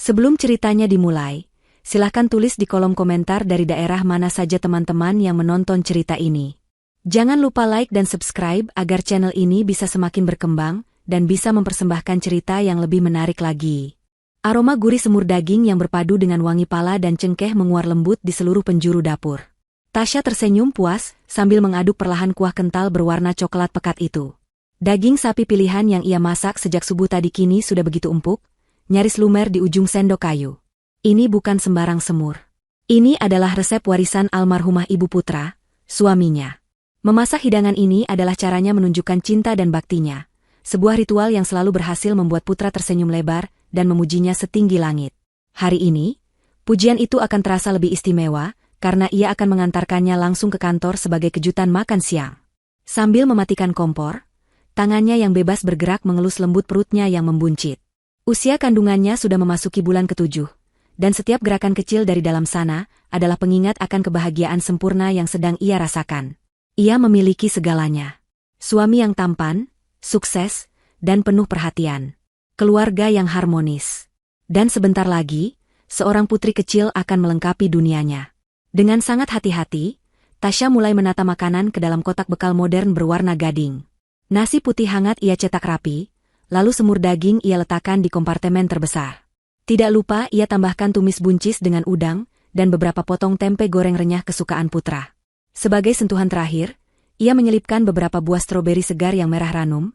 Sebelum ceritanya dimulai, silahkan tulis di kolom komentar dari daerah mana saja teman-teman yang menonton cerita ini. Jangan lupa like dan subscribe agar channel ini bisa semakin berkembang dan bisa mempersembahkan cerita yang lebih menarik lagi. Aroma gurih semur daging yang berpadu dengan wangi pala dan cengkeh menguar lembut di seluruh penjuru dapur. Tasya tersenyum puas sambil mengaduk perlahan kuah kental berwarna coklat pekat itu. Daging sapi pilihan yang ia masak sejak subuh tadi kini sudah begitu empuk, nyaris lumer di ujung sendok kayu. Ini bukan sembarang semur. Ini adalah resep warisan almarhumah Ibu Putra, suaminya. Memasak hidangan ini adalah caranya menunjukkan cinta dan baktinya. Sebuah ritual yang selalu berhasil membuat Putra tersenyum lebar dan memujinya setinggi langit. Hari ini, pujian itu akan terasa lebih istimewa, karena ia akan mengantarkannya langsung ke kantor sebagai kejutan makan siang. Sambil mematikan kompor, tangannya yang bebas bergerak mengelus lembut perutnya yang membuncit. Usia kandungannya sudah memasuki bulan ke-7, dan setiap gerakan kecil dari dalam sana adalah pengingat akan kebahagiaan sempurna yang sedang ia rasakan. Ia memiliki segalanya. Suami yang tampan, sukses, dan penuh perhatian. Keluarga yang harmonis. Dan sebentar lagi, seorang putri kecil akan melengkapi dunianya. Dengan sangat hati-hati, Tasya mulai menata makanan ke dalam kotak bekal modern berwarna gading. Nasi putih hangat ia cetak rapi, lalu semur daging ia letakkan di kompartemen terbesar. Tidak lupa ia tambahkan tumis buncis dengan udang, dan beberapa potong tempe goreng renyah kesukaan Putra. Sebagai sentuhan terakhir, ia menyelipkan beberapa buah stroberi segar yang merah ranum.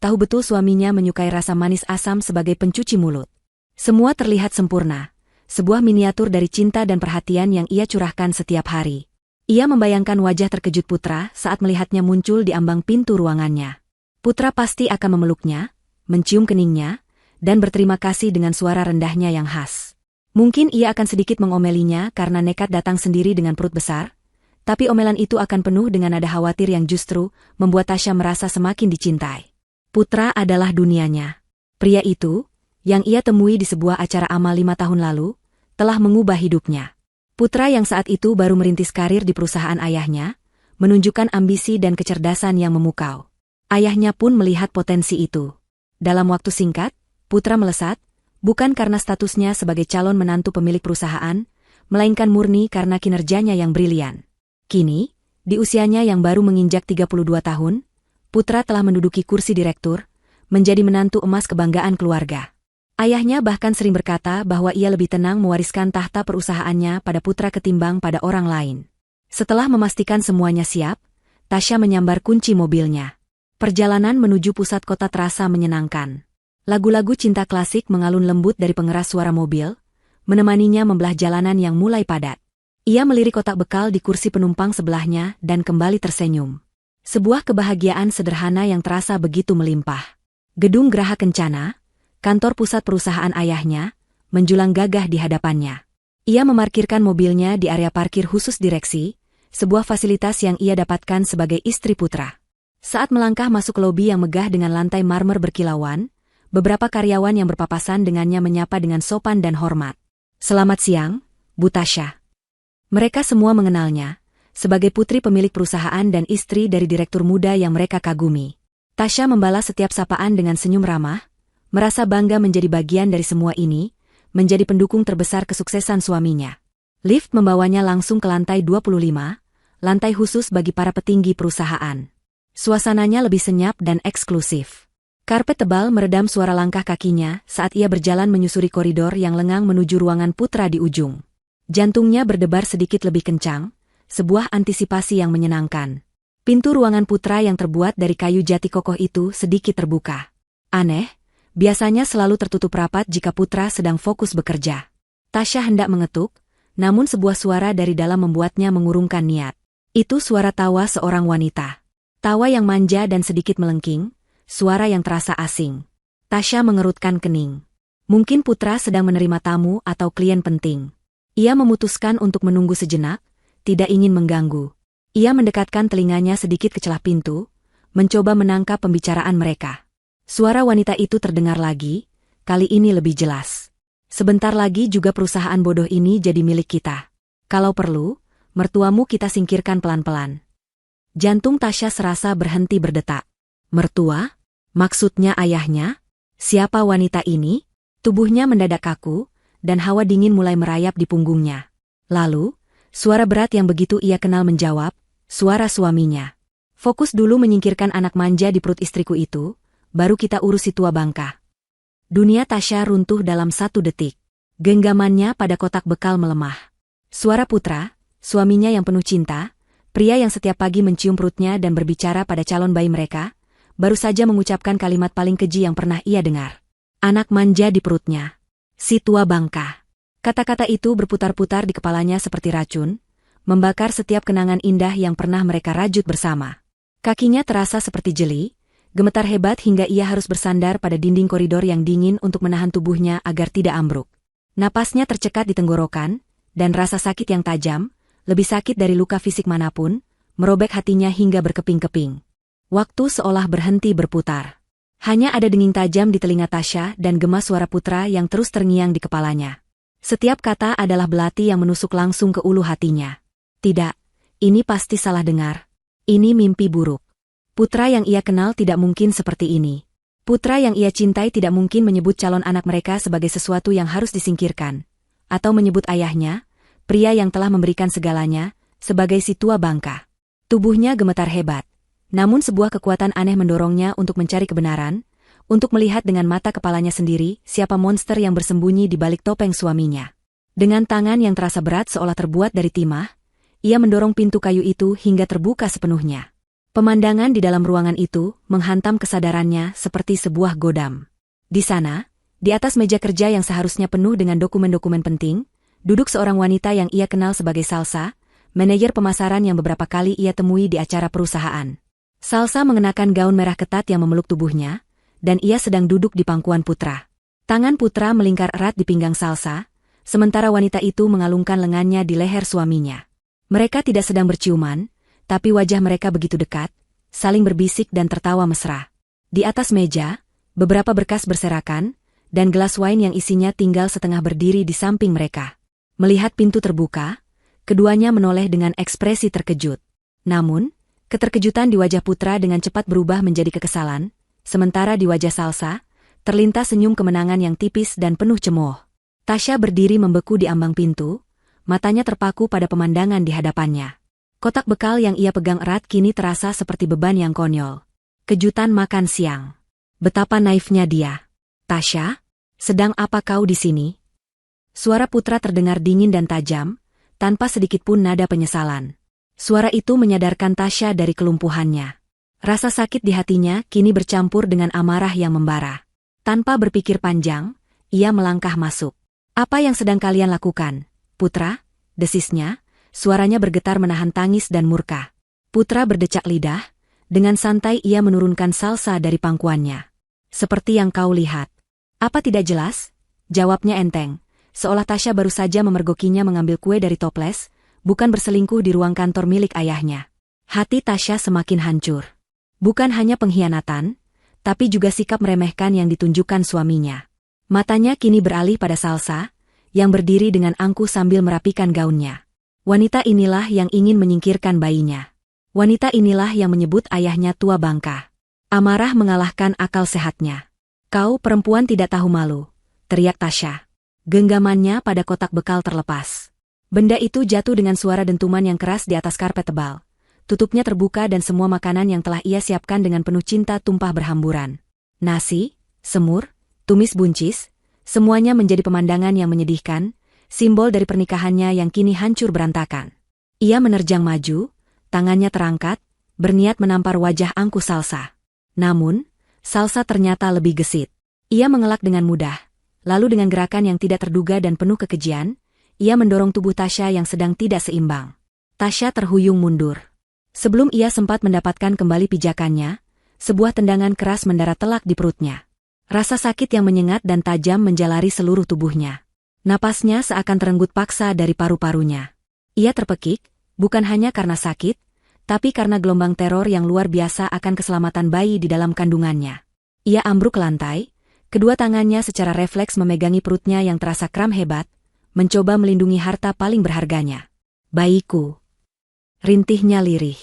Tahu betul suaminya menyukai rasa manis asam sebagai pencuci mulut. Semua terlihat sempurna. Sebuah miniatur dari cinta dan perhatian yang ia curahkan setiap hari. Ia membayangkan wajah terkejut Putra saat melihatnya muncul di ambang pintu ruangannya. Putra pasti akan memeluknya, mencium keningnya, dan berterima kasih dengan suara rendahnya yang khas. Mungkin ia akan sedikit mengomelinya karena nekat datang sendiri dengan perut besar, tapi omelan itu akan penuh dengan nada khawatir yang justru membuat Tasya merasa semakin dicintai. Putra adalah dunianya. Pria itu, yang ia temui di sebuah acara amal 5 tahun lalu, telah mengubah hidupnya. Putra yang saat itu baru merintis karir di perusahaan ayahnya, menunjukkan ambisi dan kecerdasan yang memukau. Ayahnya pun melihat potensi itu. Dalam waktu singkat, Putra melesat, bukan karena statusnya sebagai calon menantu pemilik perusahaan, melainkan murni karena kinerjanya yang brilian. Kini, di usianya yang baru menginjak 32 tahun, Putra telah menduduki kursi direktur, menjadi menantu emas kebanggaan keluarga. Ayahnya bahkan sering berkata bahwa ia lebih tenang mewariskan tahta perusahaannya pada Putra ketimbang pada orang lain. Setelah memastikan semuanya siap, Tasya menyambar kunci mobilnya. Perjalanan menuju pusat kota terasa menyenangkan. Lagu-lagu cinta klasik mengalun lembut dari pengeras suara mobil, menemaninya membelah jalanan yang mulai padat. Ia melirik kotak bekal di kursi penumpang sebelahnya dan kembali tersenyum. Sebuah kebahagiaan sederhana yang terasa begitu melimpah. Gedung Geraha Kencana, kantor pusat perusahaan ayahnya, menjulang gagah di hadapannya. Ia memarkirkan mobilnya di area parkir khusus direksi, sebuah fasilitas yang ia dapatkan sebagai istri Putra. Saat melangkah masuk ke lobi yang megah dengan lantai marmer berkilauan, beberapa karyawan yang berpapasan dengannya menyapa dengan sopan dan hormat. "Selamat siang, Bu Tasya." Mereka semua mengenalnya sebagai putri pemilik perusahaan dan istri dari direktur muda yang mereka kagumi. Tasya membalas setiap sapaan dengan senyum ramah, merasa bangga menjadi bagian dari semua ini, menjadi pendukung terbesar kesuksesan suaminya. Lift membawanya langsung ke lantai 25, lantai khusus bagi para petinggi perusahaan. Suasananya lebih senyap dan eksklusif. Karpet tebal meredam suara langkah kakinya saat ia berjalan menyusuri koridor yang lengang menuju ruangan Putra di ujung. Jantungnya berdebar sedikit lebih kencang, sebuah antisipasi yang menyenangkan. Pintu ruangan Putra yang terbuat dari kayu jati kokoh itu sedikit terbuka. Aneh, biasanya selalu tertutup rapat jika Putra sedang fokus bekerja. Tasya hendak mengetuk, namun sebuah suara dari dalam membuatnya mengurungkan niat. Itu suara tawa seorang wanita. Tawa yang manja dan sedikit melengking, suara yang terasa asing. Tasya mengerutkan kening. Mungkin Putra sedang menerima tamu atau klien penting. Ia memutuskan untuk menunggu sejenak, tidak ingin mengganggu. Ia mendekatkan telinganya sedikit ke celah pintu, mencoba menangkap pembicaraan mereka. Suara wanita itu terdengar lagi, kali ini lebih jelas. "Sebentar lagi juga perusahaan bodoh ini jadi milik kita. Kalau perlu, mertuamu kita singkirkan pelan-pelan." Jantung Tasya serasa berhenti berdetak. Mertua? Maksudnya ayahnya? Siapa wanita ini? Tubuhnya mendadak kaku, dan hawa dingin mulai merayap di punggungnya. Lalu, suara berat yang begitu ia kenal menjawab, suara suaminya. Fokus dulu menyingkirkan anak manja di perut istriku itu, baru kita urus si tua bangka. Dunia Tasya runtuh dalam 1 detik. Genggamannya pada kotak bekal melemah. Suara Putra, suaminya yang penuh cinta, pria yang setiap pagi mencium perutnya dan berbicara pada calon bayi mereka, baru saja mengucapkan kalimat paling keji yang pernah ia dengar. Anak manja di perutnya. Si tua bangka. Kata-kata itu berputar-putar di kepalanya seperti racun, membakar setiap kenangan indah yang pernah mereka rajut bersama. Kakinya terasa seperti jeli, gemetar hebat hingga ia harus bersandar pada dinding koridor yang dingin untuk menahan tubuhnya agar tidak ambruk. Napasnya tercekat di tenggorokan, dan rasa sakit yang tajam, lebih sakit dari luka fisik manapun, merobek hatinya hingga berkeping-keping. Waktu seolah berhenti berputar. Hanya ada denging tajam di telinga Tasya dan gema suara Putra yang terus terngiang di kepalanya. Setiap kata adalah belati yang menusuk langsung ke ulu hatinya. Tidak, ini pasti salah dengar. Ini mimpi buruk. Putra yang ia kenal tidak mungkin seperti ini. Putra yang ia cintai tidak mungkin menyebut calon anak mereka sebagai sesuatu yang harus disingkirkan. Atau menyebut ayahnya, pria yang telah memberikan segalanya, sebagai si tua bangka. Tubuhnya gemetar hebat. Namun sebuah kekuatan aneh mendorongnya untuk mencari kebenaran, untuk melihat dengan mata kepalanya sendiri siapa monster yang bersembunyi di balik topeng suaminya. Dengan tangan yang terasa berat seolah terbuat dari timah, ia mendorong pintu kayu itu hingga terbuka sepenuhnya. Pemandangan di dalam ruangan itu menghantam kesadarannya seperti sebuah godam. Di sana, di atas meja kerja yang seharusnya penuh dengan dokumen-dokumen penting, duduk seorang wanita yang ia kenal sebagai Salsa, manajer pemasaran yang beberapa kali ia temui di acara perusahaan. Salsa mengenakan gaun merah ketat yang memeluk tubuhnya, dan ia sedang duduk di pangkuan Putra. Tangan Putra melingkar erat di pinggang Salsa, sementara wanita itu mengalungkan lengannya di leher suaminya. Mereka tidak sedang berciuman, tapi wajah mereka begitu dekat, saling berbisik dan tertawa mesra. Di atas meja, beberapa berkas berserakan, dan gelas wine yang isinya tinggal setengah berdiri di samping mereka. Melihat pintu terbuka, keduanya menoleh dengan ekspresi terkejut. Namun, keterkejutan di wajah Putra dengan cepat berubah menjadi kekesalan, sementara di wajah Salsa, terlintas senyum kemenangan yang tipis dan penuh cemooh. Tasya berdiri membeku di ambang pintu, matanya terpaku pada pemandangan di hadapannya. Kotak bekal yang ia pegang erat kini terasa seperti beban yang konyol. Kejutan makan siang. Betapa naifnya dia. Tasya, sedang apa kau di sini? Suara Putra terdengar dingin dan tajam, tanpa sedikit pun nada penyesalan. Suara itu menyadarkan Tasya dari kelumpuhannya. Rasa sakit di hatinya kini bercampur dengan amarah yang membara. Tanpa berpikir panjang, ia melangkah masuk. Apa yang sedang kalian lakukan, Putra? Desisnya, suaranya bergetar menahan tangis dan murka. Putra berdecak lidah, dengan santai ia menurunkan Salsa dari pangkuannya. Seperti yang kau lihat. Apa tidak jelas? Jawabnya enteng, seolah Tasya baru saja memergokinya mengambil kue dari toples, bukan berselingkuh di ruang kantor milik ayahnya. Hati Tasya semakin hancur. Bukan hanya pengkhianatan, tapi juga sikap meremehkan yang ditunjukkan suaminya. Matanya kini beralih pada Salsa, yang berdiri dengan angkuh sambil merapikan gaunnya. Wanita inilah yang ingin menyingkirkan bayinya. Wanita inilah yang menyebut ayahnya tua bangka. Amarah mengalahkan akal sehatnya. Kau perempuan tidak tahu malu, teriak Tasya. Genggamannya pada kotak bekal terlepas. Benda itu jatuh dengan suara dentuman yang keras di atas karpet tebal. Tutupnya terbuka dan semua makanan yang telah ia siapkan dengan penuh cinta tumpah berhamburan. Nasi, semur, tumis buncis, semuanya menjadi pemandangan yang menyedihkan, simbol dari pernikahannya yang kini hancur berantakan. Ia menerjang maju, tangannya terangkat, berniat menampar wajah angkuh Salsa. Namun, Salsa ternyata lebih gesit. Ia mengelak dengan mudah, lalu dengan gerakan yang tidak terduga dan penuh kekejian, ia mendorong tubuh Tasya yang sedang tidak seimbang. Tasya terhuyung mundur. Sebelum ia sempat mendapatkan kembali pijakannya, sebuah tendangan keras mendarat telak di perutnya. Rasa sakit yang menyengat dan tajam menjalari seluruh tubuhnya. Napasnya seakan terenggut paksa dari paru-parunya. Ia terpekik, bukan hanya karena sakit, tapi karena gelombang teror yang luar biasa akan keselamatan bayi di dalam kandungannya. Ia ambruk ke lantai, kedua tangannya secara refleks memegangi perutnya yang terasa kram hebat, mencoba melindungi harta paling berharganya. Bayiku. Rintihnya lirih.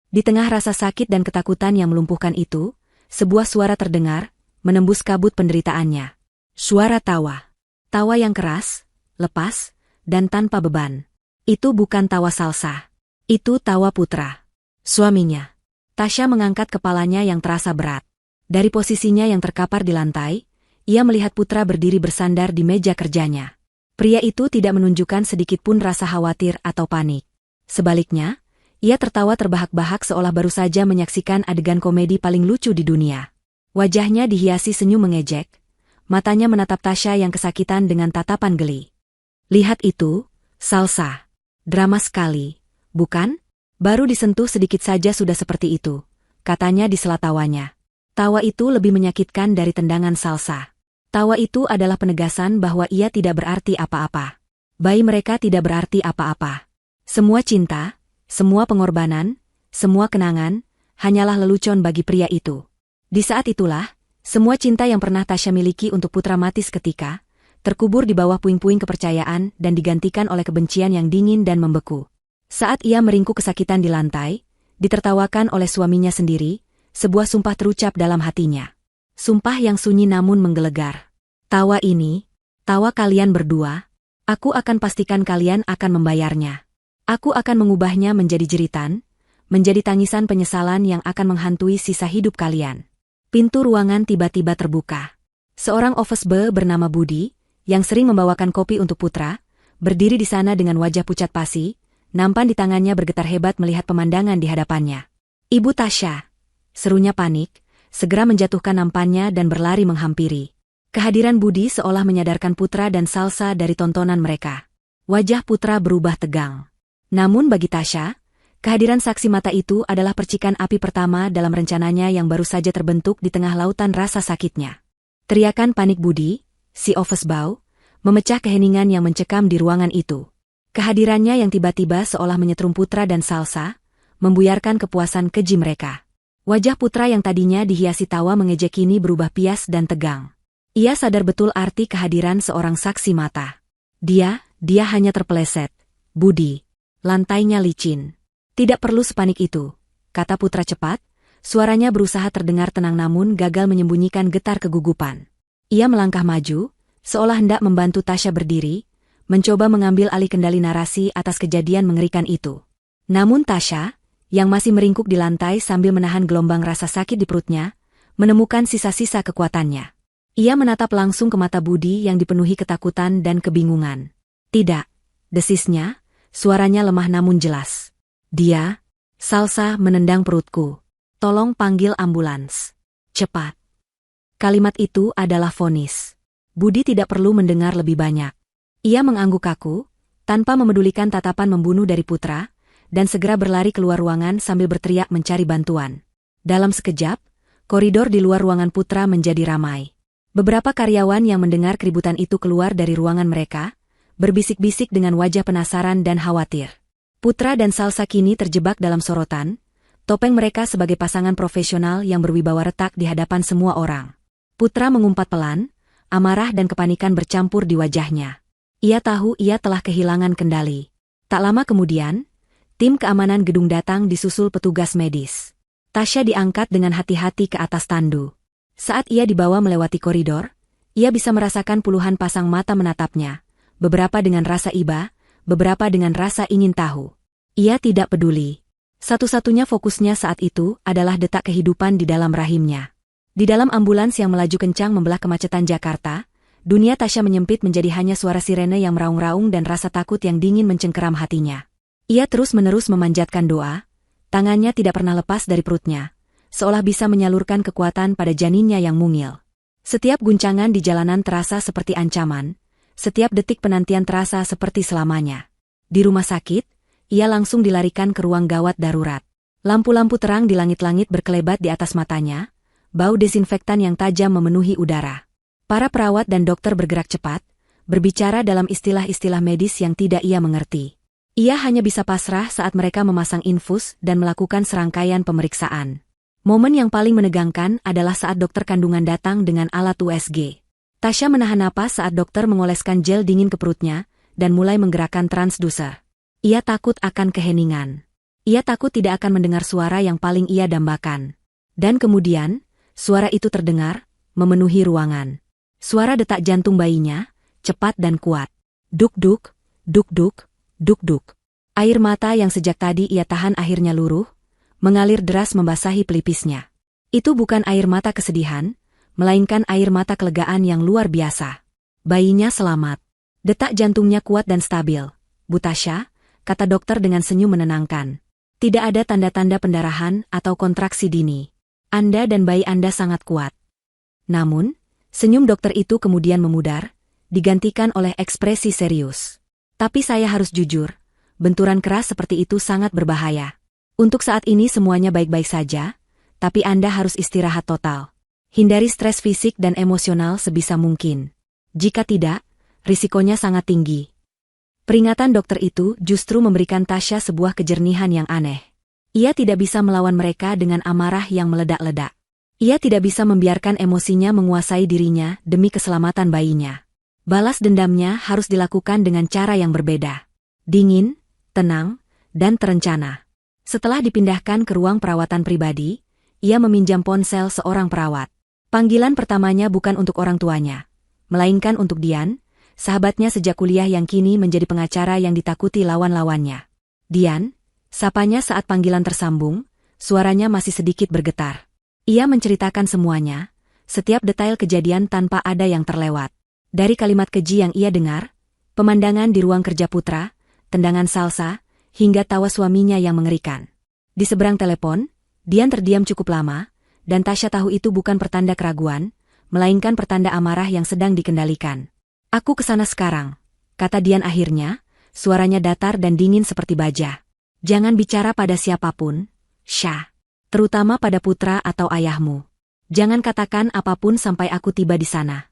Di tengah rasa sakit dan ketakutan yang melumpuhkan itu, sebuah suara terdengar, menembus kabut penderitaannya. Suara tawa. Tawa yang keras, lepas, dan tanpa beban. Itu bukan tawa Salsa. Itu tawa Putra. Suaminya. Tasya mengangkat kepalanya yang terasa berat. Dari posisinya yang terkapar di lantai, ia melihat Putra berdiri bersandar di meja kerjanya. Pria itu tidak menunjukkan sedikit pun rasa khawatir atau panik. Sebaliknya, ia tertawa terbahak-bahak seolah baru saja menyaksikan adegan komedi paling lucu di dunia. Wajahnya dihiasi senyum mengejek, matanya menatap Tasya yang kesakitan dengan tatapan geli. Lihat itu, Salsa. Drama sekali, bukan? Baru disentuh sedikit saja sudah seperti itu, katanya di sela tawanya. Tawa itu lebih menyakitkan dari tendangan Salsa. Tawa itu adalah penegasan bahwa ia tidak berarti apa-apa. Bayi mereka tidak berarti apa-apa. Semua cinta, semua pengorbanan, semua kenangan, hanyalah lelucon bagi pria itu. Di saat itulah, semua cinta yang pernah Tasya miliki untuk Putra mati seketika, terkubur di bawah puing-puing kepercayaan dan digantikan oleh kebencian yang dingin dan membeku. Saat ia meringkuk kesakitan di lantai, ditertawakan oleh suaminya sendiri, sebuah sumpah terucap dalam hatinya. Sumpah yang sunyi namun menggelegar. Tawa ini, tawa kalian berdua, aku akan pastikan kalian akan membayarnya. Aku akan mengubahnya menjadi jeritan, menjadi tangisan penyesalan yang akan menghantui sisa hidup kalian. Pintu ruangan tiba-tiba terbuka. Seorang office boy bernama Budi, yang sering membawakan kopi untuk Putra, berdiri di sana dengan wajah pucat pasi, nampan di tangannya bergetar hebat melihat pemandangan di hadapannya. Ibu Tasya, serunya panik, segera menjatuhkan nampannya dan berlari menghampiri. Kehadiran Budi seolah menyadarkan Putra dan Salsa dari tontonan mereka. Wajah Putra berubah tegang. Namun bagi Tasya, kehadiran saksi mata itu adalah percikan api pertama dalam rencananya yang baru saja terbentuk di tengah lautan rasa sakitnya. Teriakan panik Budi, si office boy, memecah keheningan yang mencekam di ruangan itu. Kehadirannya yang tiba-tiba seolah menyetrum Putra dan Salsa, membuyarkan kepuasan keji mereka. Wajah Putra yang tadinya dihiasi tawa mengejek kini berubah pias dan tegang. Ia sadar betul arti kehadiran seorang saksi mata. Dia hanya terpeleset. Budi, lantainya licin. Tidak perlu sepanik itu, kata Putra cepat, suaranya berusaha terdengar tenang namun gagal menyembunyikan getar kegugupan. Ia melangkah maju, seolah hendak membantu Tasya berdiri, mencoba mengambil alih kendali narasi atas kejadian mengerikan itu. Namun Tasya, yang masih meringkuk di lantai sambil menahan gelombang rasa sakit di perutnya, menemukan sisa-sisa kekuatannya. Ia menatap langsung ke mata Budi yang dipenuhi ketakutan dan kebingungan. Tidak, desisnya, suaranya lemah namun jelas. Dia, Salsa menendang perutku. Tolong panggil ambulans. Cepat. Kalimat itu adalah vonis. Budi tidak perlu mendengar lebih banyak. Ia mengangguk kaku, tanpa memedulikan tatapan membunuh dari Putra, dan segera berlari keluar ruangan sambil berteriak mencari bantuan. Dalam sekejap, koridor di luar ruangan Putra menjadi ramai. Beberapa karyawan yang mendengar keributan itu keluar dari ruangan mereka, berbisik-bisik dengan wajah penasaran dan khawatir. Putra dan Salsa kini terjebak dalam sorotan, topeng mereka sebagai pasangan profesional yang berwibawa retak di hadapan semua orang. Putra mengumpat pelan, amarah dan kepanikan bercampur di wajahnya. Ia tahu ia telah kehilangan kendali. Tak lama kemudian, tim keamanan gedung datang disusul petugas medis. Tasya diangkat dengan hati-hati ke atas tandu. Saat ia dibawa melewati koridor, ia bisa merasakan puluhan pasang mata menatapnya, beberapa dengan rasa iba, beberapa dengan rasa ingin tahu. Ia tidak peduli. Satu-satunya fokusnya saat itu adalah detak kehidupan di dalam rahimnya. Di dalam ambulans yang melaju kencang membelah kemacetan Jakarta, dunia Tasya menyempit menjadi hanya suara sirene yang meraung-raung dan rasa takut yang dingin mencengkeram hatinya. Ia terus-menerus memanjatkan doa, tangannya tidak pernah lepas dari perutnya, seolah bisa menyalurkan kekuatan pada janinnya yang mungil. Setiap guncangan di jalanan terasa seperti ancaman, setiap detik penantian terasa seperti selamanya. Di rumah sakit, ia langsung dilarikan ke ruang gawat darurat. Lampu-lampu terang di langit-langit berkelebat di atas matanya, bau desinfektan yang tajam memenuhi udara. Para perawat dan dokter bergerak cepat, berbicara dalam istilah-istilah medis yang tidak ia mengerti. Ia hanya bisa pasrah saat mereka memasang infus dan melakukan serangkaian pemeriksaan. Momen yang paling menegangkan adalah saat dokter kandungan datang dengan alat USG. Tasya menahan napas saat dokter mengoleskan gel dingin ke perutnya dan mulai menggerakkan transducer. Ia takut akan keheningan. Ia takut tidak akan mendengar suara yang paling ia dambakan. Dan kemudian, suara itu terdengar, memenuhi ruangan. Suara detak jantung bayinya, cepat dan kuat. Duk-duk, duk-duk, duk-duk. Air mata yang sejak tadi ia tahan akhirnya luruh, mengalir deras membasahi pelipisnya. Itu bukan air mata kesedihan, melainkan air mata kelegaan yang luar biasa. Bayinya selamat. Detak jantungnya kuat dan stabil. Bu Tasya, kata dokter dengan senyum menenangkan. Tidak ada tanda-tanda pendarahan atau kontraksi dini. Anda dan bayi Anda sangat kuat. Namun, senyum dokter itu kemudian memudar, digantikan oleh ekspresi serius. Tapi saya harus jujur, benturan keras seperti itu sangat berbahaya. Untuk saat ini semuanya baik-baik saja, tapi Anda harus istirahat total. Hindari stres fisik dan emosional sebisa mungkin. Jika tidak, risikonya sangat tinggi. Peringatan dokter itu justru memberikan Tasya sebuah kejernihan yang aneh. Ia tidak bisa melawan mereka dengan amarah yang meledak-ledak. Ia tidak bisa membiarkan emosinya menguasai dirinya demi keselamatan bayinya. Balas dendamnya harus dilakukan dengan cara yang berbeda. Dingin, tenang, dan terencana. Setelah dipindahkan ke ruang perawatan pribadi, ia meminjam ponsel seorang perawat. Panggilan pertamanya bukan untuk orang tuanya, melainkan untuk Dian, sahabatnya sejak kuliah yang kini menjadi pengacara yang ditakuti lawan-lawannya. Dian, sapanya saat panggilan tersambung, suaranya masih sedikit bergetar. Ia menceritakan semuanya, setiap detail kejadian tanpa ada yang terlewat. Dari kalimat keji yang ia dengar, pemandangan di ruang kerja Putra, tendangan salsa, hingga tawa suaminya yang mengerikan. Di seberang telepon, Dian terdiam cukup lama, dan Tasya tahu itu bukan pertanda keraguan, melainkan pertanda amarah yang sedang dikendalikan. Aku kesana sekarang, kata Dian akhirnya, suaranya datar dan dingin seperti baja. Jangan bicara pada siapapun, Syah. Terutama pada Putra atau ayahmu. Jangan katakan apapun sampai aku tiba di sana.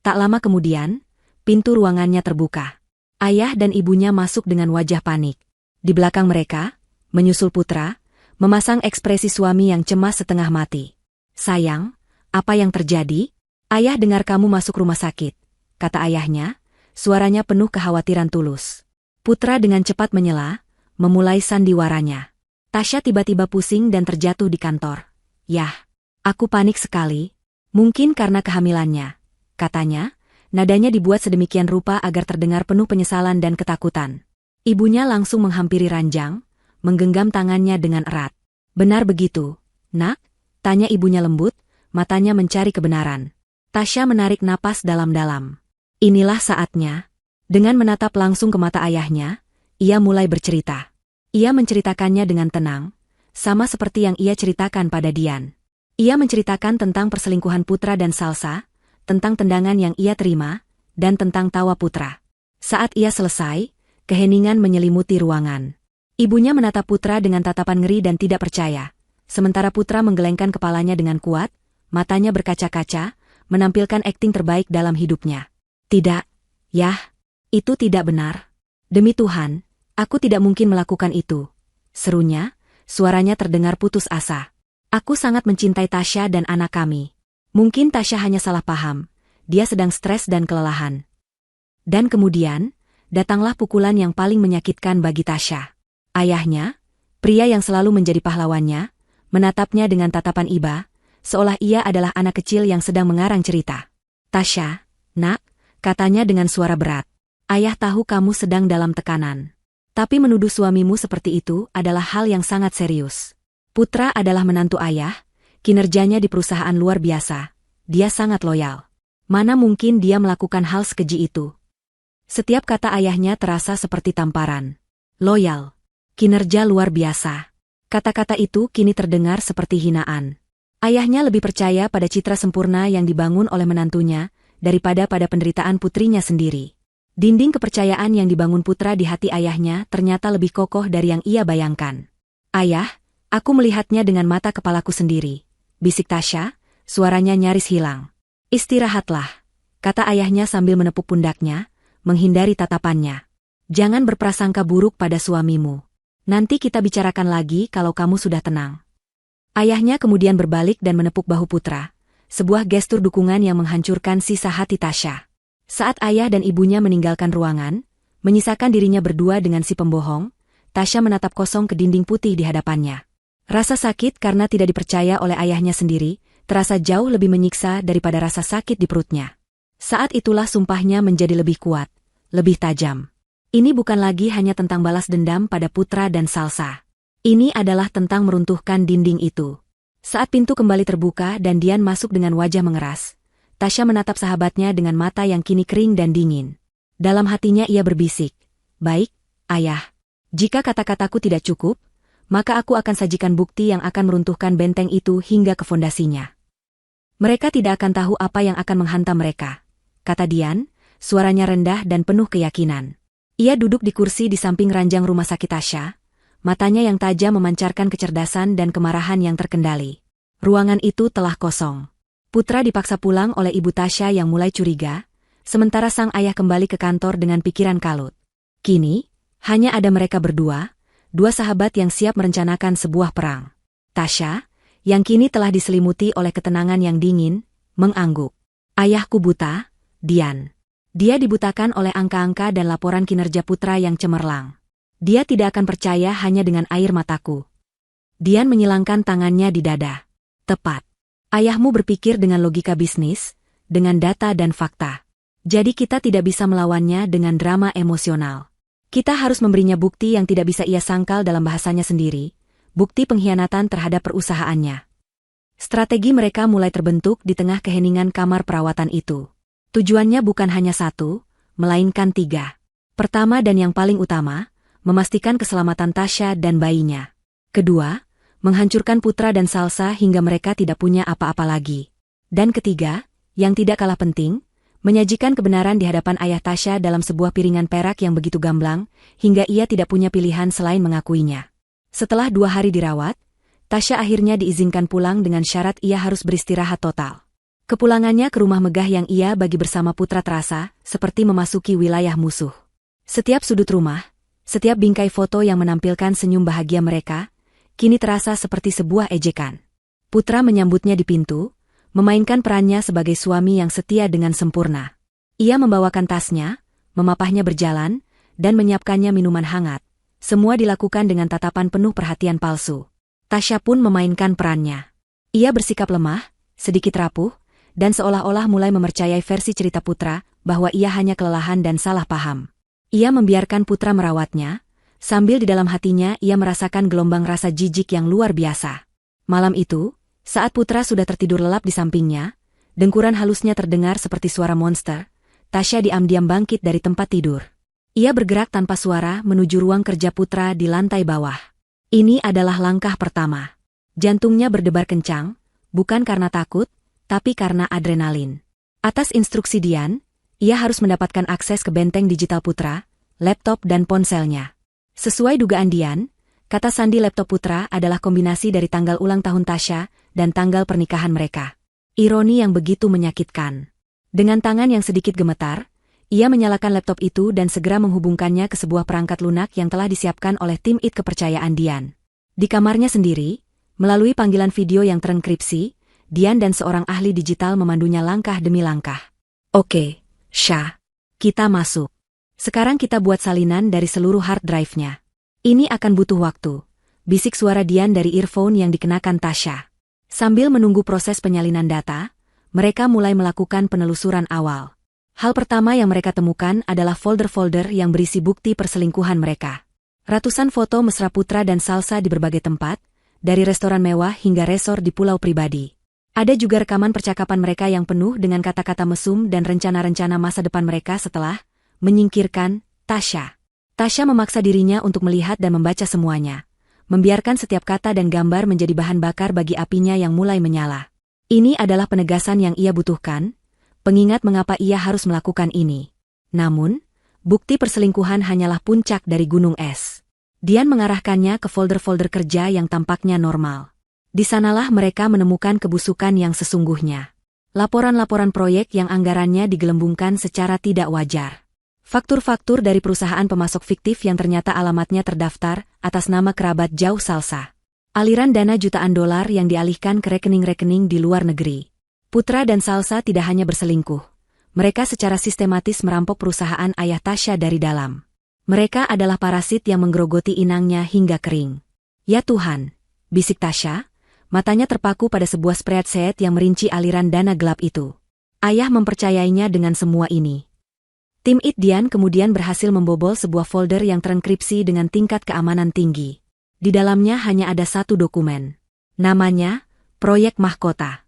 Tak lama kemudian, pintu ruangannya terbuka. Ayah dan ibunya masuk dengan wajah panik. Di belakang mereka, menyusul Putra, memasang ekspresi suami yang cemas setengah mati. Sayang, apa yang terjadi? Ayah dengar kamu masuk rumah sakit, kata ayahnya, suaranya penuh kekhawatiran tulus. Putra dengan cepat menyela, memulai sandiwaranya. Tasya tiba-tiba pusing dan terjatuh di kantor. Yah, aku panik sekali. Mungkin karena kehamilannya, katanya, nadanya dibuat sedemikian rupa agar terdengar penuh penyesalan dan ketakutan. Ibunya langsung menghampiri ranjang, menggenggam tangannya dengan erat. Benar begitu, nak? Tanya ibunya lembut, matanya mencari kebenaran. Tasya menarik napas dalam-dalam. Inilah saatnya. Dengan menatap langsung ke mata ayahnya, ia mulai bercerita. Ia menceritakannya dengan tenang, sama seperti yang ia ceritakan pada Dian. Ia menceritakan tentang perselingkuhan Putra dan Salsa, tentang tendangan yang ia terima, dan tentang tawa Putra. Saat ia selesai, keheningan menyelimuti ruangan. Ibunya menatap Putra dengan tatapan ngeri dan tidak percaya, sementara Putra menggelengkan kepalanya dengan kuat, matanya berkaca-kaca, menampilkan akting terbaik dalam hidupnya. Tidak, Yah, itu tidak benar. Demi Tuhan, aku tidak mungkin melakukan itu, serunya, suaranya terdengar putus asa. Aku sangat mencintai Tasya dan anak kami. Mungkin Tasya hanya salah paham, dia sedang stres dan kelelahan. Dan kemudian, datanglah pukulan yang paling menyakitkan bagi Tasya. Ayahnya, pria yang selalu menjadi pahlawannya, menatapnya dengan tatapan iba, seolah ia adalah anak kecil yang sedang mengarang cerita. Tasya, nak, katanya dengan suara berat. Ayah tahu kamu sedang dalam tekanan. Tapi menuduh suamimu seperti itu adalah hal yang sangat serius. Putra adalah menantu ayah, kinerjanya di perusahaan luar biasa. Dia sangat loyal. Mana mungkin dia melakukan hal sekeji itu? Setiap kata ayahnya terasa seperti tamparan. Loyal. Kinerja luar biasa. Kata-kata itu kini terdengar seperti hinaan. Ayahnya lebih percaya pada citra sempurna yang dibangun oleh menantunya, daripada pada penderitaan putrinya sendiri. Dinding kepercayaan yang dibangun Putra di hati ayahnya ternyata lebih kokoh dari yang ia bayangkan. Ayah, aku melihatnya dengan mata kepalaku sendiri, bisik Tasya, suaranya nyaris hilang. Istirahatlah, kata ayahnya sambil menepuk pundaknya, menghindari tatapannya. Jangan berprasangka buruk pada suamimu. Nanti kita bicarakan lagi kalau kamu sudah tenang. Ayahnya kemudian berbalik dan menepuk bahu Putra, sebuah gestur dukungan yang menghancurkan sisa hati Tasya. Saat ayah dan ibunya meninggalkan ruangan, menyisakan dirinya berdua dengan si pembohong, Tasya menatap kosong ke dinding putih di hadapannya. Rasa sakit karena tidak dipercaya oleh ayahnya sendiri, terasa jauh lebih menyiksa daripada rasa sakit di perutnya. Saat itulah sumpahnya menjadi lebih kuat. lebih tajam. Ini bukan lagi hanya tentang balas dendam pada Putra dan Salsa. Ini adalah tentang meruntuhkan dinding itu. Saat pintu kembali terbuka dan Dian masuk dengan wajah mengeras, Tasya menatap sahabatnya dengan mata yang kini kering dan dingin. Dalam hatinya ia berbisik, "Baik, Ayah. Jika kata-kataku tidak cukup, maka aku akan sajikan bukti yang akan meruntuhkan benteng itu hingga ke fondasinya. Mereka tidak akan tahu apa yang akan menghantam mereka," kata Dian, suaranya rendah dan penuh keyakinan. Ia duduk di kursi di samping ranjang rumah sakit Tasya, matanya yang tajam memancarkan kecerdasan dan kemarahan yang terkendali. Ruangan itu telah kosong. Putra dipaksa pulang oleh ibu Tasya yang mulai curiga, sementara sang ayah kembali ke kantor dengan pikiran kalut. Kini, hanya ada mereka berdua, dua sahabat yang siap merencanakan sebuah perang. Tasya, yang kini telah diselimuti oleh ketenangan yang dingin, mengangguk. "Ayahku buta, Dian." Dia dibutakan oleh angka-angka dan laporan kinerja Putra yang cemerlang. "Dia tidak akan percaya hanya dengan air mataku." Dian menyilangkan tangannya di dada. "Tepat. Ayahmu berpikir dengan logika bisnis, dengan data dan fakta. Jadi kita tidak bisa melawannya dengan drama emosional. Kita harus memberinya bukti yang tidak bisa ia sangkal dalam bahasanya sendiri, bukti pengkhianatan terhadap perusahaannya." Strategi mereka mulai terbentuk di tengah keheningan kamar perawatan itu. Tujuannya bukan hanya satu, melainkan tiga. Pertama dan yang paling utama, memastikan keselamatan Tasya dan bayinya. Kedua, menghancurkan Putra dan Salsa hingga mereka tidak punya apa-apa lagi. Dan ketiga, yang tidak kalah penting, menyajikan kebenaran di hadapan ayah Tasya dalam sebuah piringan perak yang begitu gamblang, hingga ia tidak punya pilihan selain mengakuinya. Setelah 2 hari dirawat, Tasya akhirnya diizinkan pulang dengan syarat ia harus beristirahat total. Kepulangannya ke rumah megah yang ia bagi bersama Putra terasa seperti memasuki wilayah musuh. Setiap sudut rumah, setiap bingkai foto yang menampilkan senyum bahagia mereka, kini terasa seperti sebuah ejekan. Putra menyambutnya di pintu, memainkan perannya sebagai suami yang setia dengan sempurna. Ia membawakan tasnya, memapahnya berjalan, dan menyiapkannya minuman hangat. Semua dilakukan dengan tatapan penuh perhatian palsu. Tasya pun memainkan perannya. Ia bersikap lemah, sedikit rapuh, dan seolah-olah mulai mempercayai versi cerita Putra bahwa ia hanya kelelahan dan salah paham. Ia membiarkan Putra merawatnya, sambil di dalam hatinya ia merasakan gelombang rasa jijik yang luar biasa. Malam itu, saat Putra sudah tertidur lelap di sampingnya, dengkuran halusnya terdengar seperti suara monster. Tasya diam-diam bangkit dari tempat tidur. Ia bergerak tanpa suara menuju ruang kerja Putra di lantai bawah. Ini adalah langkah pertama. Jantungnya berdebar kencang, bukan karena takut, tapi karena adrenalin. Atas instruksi Dian, ia harus mendapatkan akses ke benteng digital Putra, laptop dan ponselnya. Sesuai dugaan Dian, kata sandi laptop Putra adalah kombinasi dari tanggal ulang tahun Tasya dan tanggal pernikahan mereka. Ironi yang begitu menyakitkan. Dengan tangan yang sedikit gemetar, ia menyalakan laptop itu dan segera menghubungkannya ke sebuah perangkat lunak yang telah disiapkan oleh tim IT kepercayaan Dian. Di kamarnya sendiri, melalui panggilan video yang terenkripsi, Dian dan seorang ahli digital memandunya langkah demi langkah. "Oke, Syah. Kita masuk. Sekarang kita buat salinan dari seluruh hard drive-nya. Ini akan butuh waktu," bisik suara Dian dari earphone yang dikenakan Tasya. Sambil menunggu proses penyalinan data, mereka mulai melakukan penelusuran awal. Hal pertama yang mereka temukan adalah folder-folder yang berisi bukti perselingkuhan mereka. Ratusan foto mesra Putra dan Salsa di berbagai tempat, dari restoran mewah hingga resor di pulau pribadi. Ada juga rekaman percakapan mereka yang penuh dengan kata-kata mesum dan rencana-rencana masa depan mereka setelah menyingkirkan Tasya. Tasya memaksa dirinya untuk melihat dan membaca semuanya, membiarkan setiap kata dan gambar menjadi bahan bakar bagi apinya yang mulai menyala. Ini adalah penegasan yang ia butuhkan, pengingat mengapa ia harus melakukan ini. Namun, bukti perselingkuhan hanyalah puncak dari gunung es. Dian mengarahkannya ke folder-folder kerja yang tampaknya normal. Di sanalah mereka menemukan kebusukan yang sesungguhnya. Laporan-laporan proyek yang anggarannya digelembungkan secara tidak wajar. Faktur-faktur dari perusahaan pemasok fiktif yang ternyata alamatnya terdaftar atas nama kerabat jauh Salsa. Aliran dana jutaan dolar yang dialihkan ke rekening-rekening di luar negeri. Putra dan Salsa tidak hanya berselingkuh. Mereka secara sistematis merampok perusahaan ayah Tasya dari dalam. Mereka adalah parasit yang menggerogoti inangnya hingga kering. "Ya Tuhan," bisik Tasya, matanya terpaku pada sebuah spreadsheet yang merinci aliran dana gelap itu. Ayah mempercayainya dengan semua ini. Tim Itdian kemudian berhasil membobol sebuah folder yang terenkripsi dengan tingkat keamanan tinggi. Di dalamnya hanya ada satu dokumen. Namanya, Proyek Mahkota.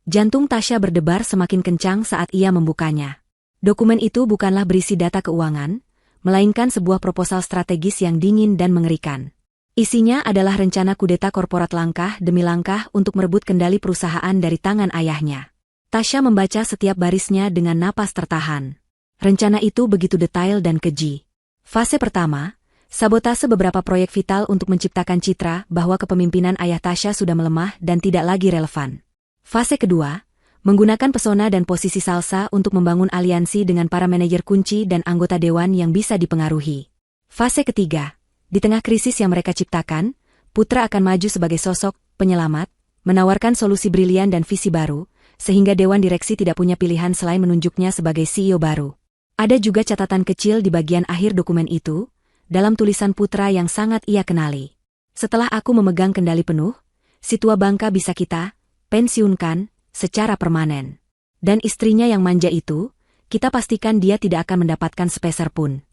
Jantung Tasya berdebar semakin kencang saat ia membukanya. Dokumen itu bukanlah berisi data keuangan, melainkan sebuah proposal strategis yang dingin dan mengerikan. Isinya adalah rencana kudeta korporat langkah demi langkah untuk merebut kendali perusahaan dari tangan ayahnya. Tasya membaca setiap barisnya dengan napas tertahan. Rencana itu begitu detail dan keji. Fase pertama, sabotase beberapa proyek vital untuk menciptakan citra bahwa kepemimpinan ayah Tasya sudah melemah dan tidak lagi relevan. Fase kedua, menggunakan pesona dan posisi Salsa untuk membangun aliansi dengan para manajer kunci dan anggota dewan yang bisa dipengaruhi. Fase ketiga, di tengah krisis yang mereka ciptakan, Putra akan maju sebagai sosok penyelamat, menawarkan solusi brilian dan visi baru, sehingga dewan direksi tidak punya pilihan selain menunjuknya sebagai CEO baru. Ada juga catatan kecil di bagian akhir dokumen itu, dalam tulisan Putra yang sangat ia kenali. Setelah aku memegang kendali penuh, si tua bangka bisa kita pensiunkan secara permanen. Dan istrinya yang manja itu, kita pastikan dia tidak akan mendapatkan sepeser pun.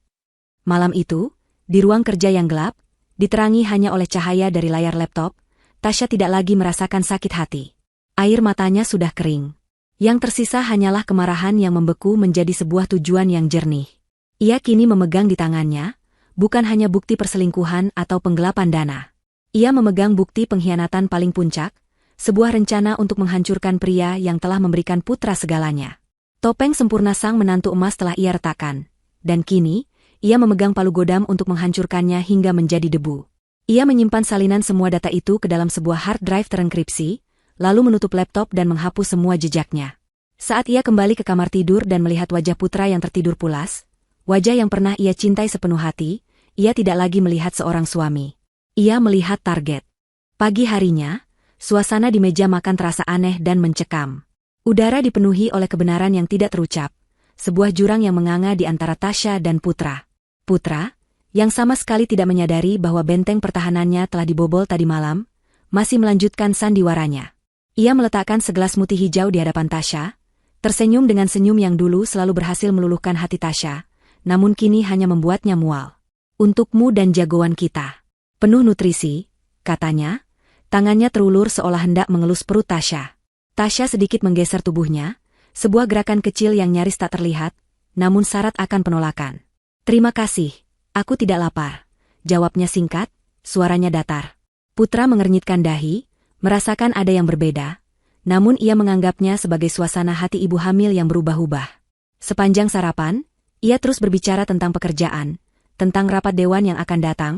Malam itu, di ruang kerja yang gelap, diterangi hanya oleh cahaya dari layar laptop, Tasya tidak lagi merasakan sakit hati. Air matanya sudah kering. Yang tersisa hanyalah kemarahan yang membeku menjadi sebuah tujuan yang jernih. Ia kini memegang di tangannya, bukan hanya bukti perselingkuhan atau penggelapan dana. Ia memegang bukti pengkhianatan paling puncak, sebuah rencana untuk menghancurkan pria yang telah memberikan Putra segalanya. Topeng sempurna sang menantu emas telah ia retakkan, dan kini, ia memegang palu godam untuk menghancurkannya hingga menjadi debu. Ia menyimpan salinan semua data itu ke dalam sebuah hard drive terenkripsi, lalu menutup laptop dan menghapus semua jejaknya. Saat ia kembali ke kamar tidur dan melihat wajah Putra yang tertidur pulas, wajah yang pernah ia cintai sepenuh hati, ia tidak lagi melihat seorang suami. Ia melihat target. Pagi harinya, suasana di meja makan terasa aneh dan mencekam. Udara dipenuhi oleh kebenaran yang tidak terucap, sebuah jurang yang menganga di antara Tasya dan Putra. Putra, yang sama sekali tidak menyadari bahwa benteng pertahanannya telah dibobol tadi malam, masih melanjutkan sandiwaranya. Ia meletakkan segelas muti hijau di hadapan Tasya, tersenyum dengan senyum yang dulu selalu berhasil meluluhkan hati Tasya, namun kini hanya membuatnya mual. Untukmu dan jagoan kita. Penuh nutrisi, katanya, tangannya terulur seolah hendak mengelus perut Tasya. Tasya sedikit menggeser tubuhnya, sebuah gerakan kecil yang nyaris tak terlihat, namun syarat akan penolakan. Terima kasih, aku tidak lapar, jawabnya singkat, suaranya datar. Putra mengernyitkan dahi, merasakan ada yang berbeda, namun ia menganggapnya sebagai suasana hati ibu hamil yang berubah-ubah. Sepanjang sarapan, ia terus berbicara tentang pekerjaan, tentang rapat dewan yang akan datang,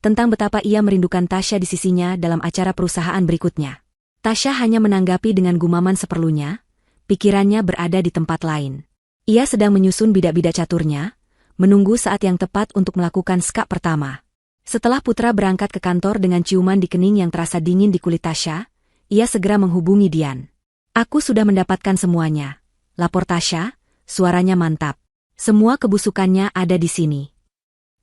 tentang betapa ia merindukan Tasya di sisinya dalam acara perusahaan berikutnya. Tasya hanya menanggapi dengan gumaman seperlunya, pikirannya berada di tempat lain. Ia sedang menyusun bidak-bidak caturnya, menunggu saat yang tepat untuk melakukan skak pertama. Setelah Putra berangkat ke kantor dengan ciuman di kening yang terasa dingin di kulit Tasya, ia segera menghubungi Dian. Aku sudah mendapatkan semuanya, lapor Tasya, suaranya mantap. Semua kebusukannya ada di sini.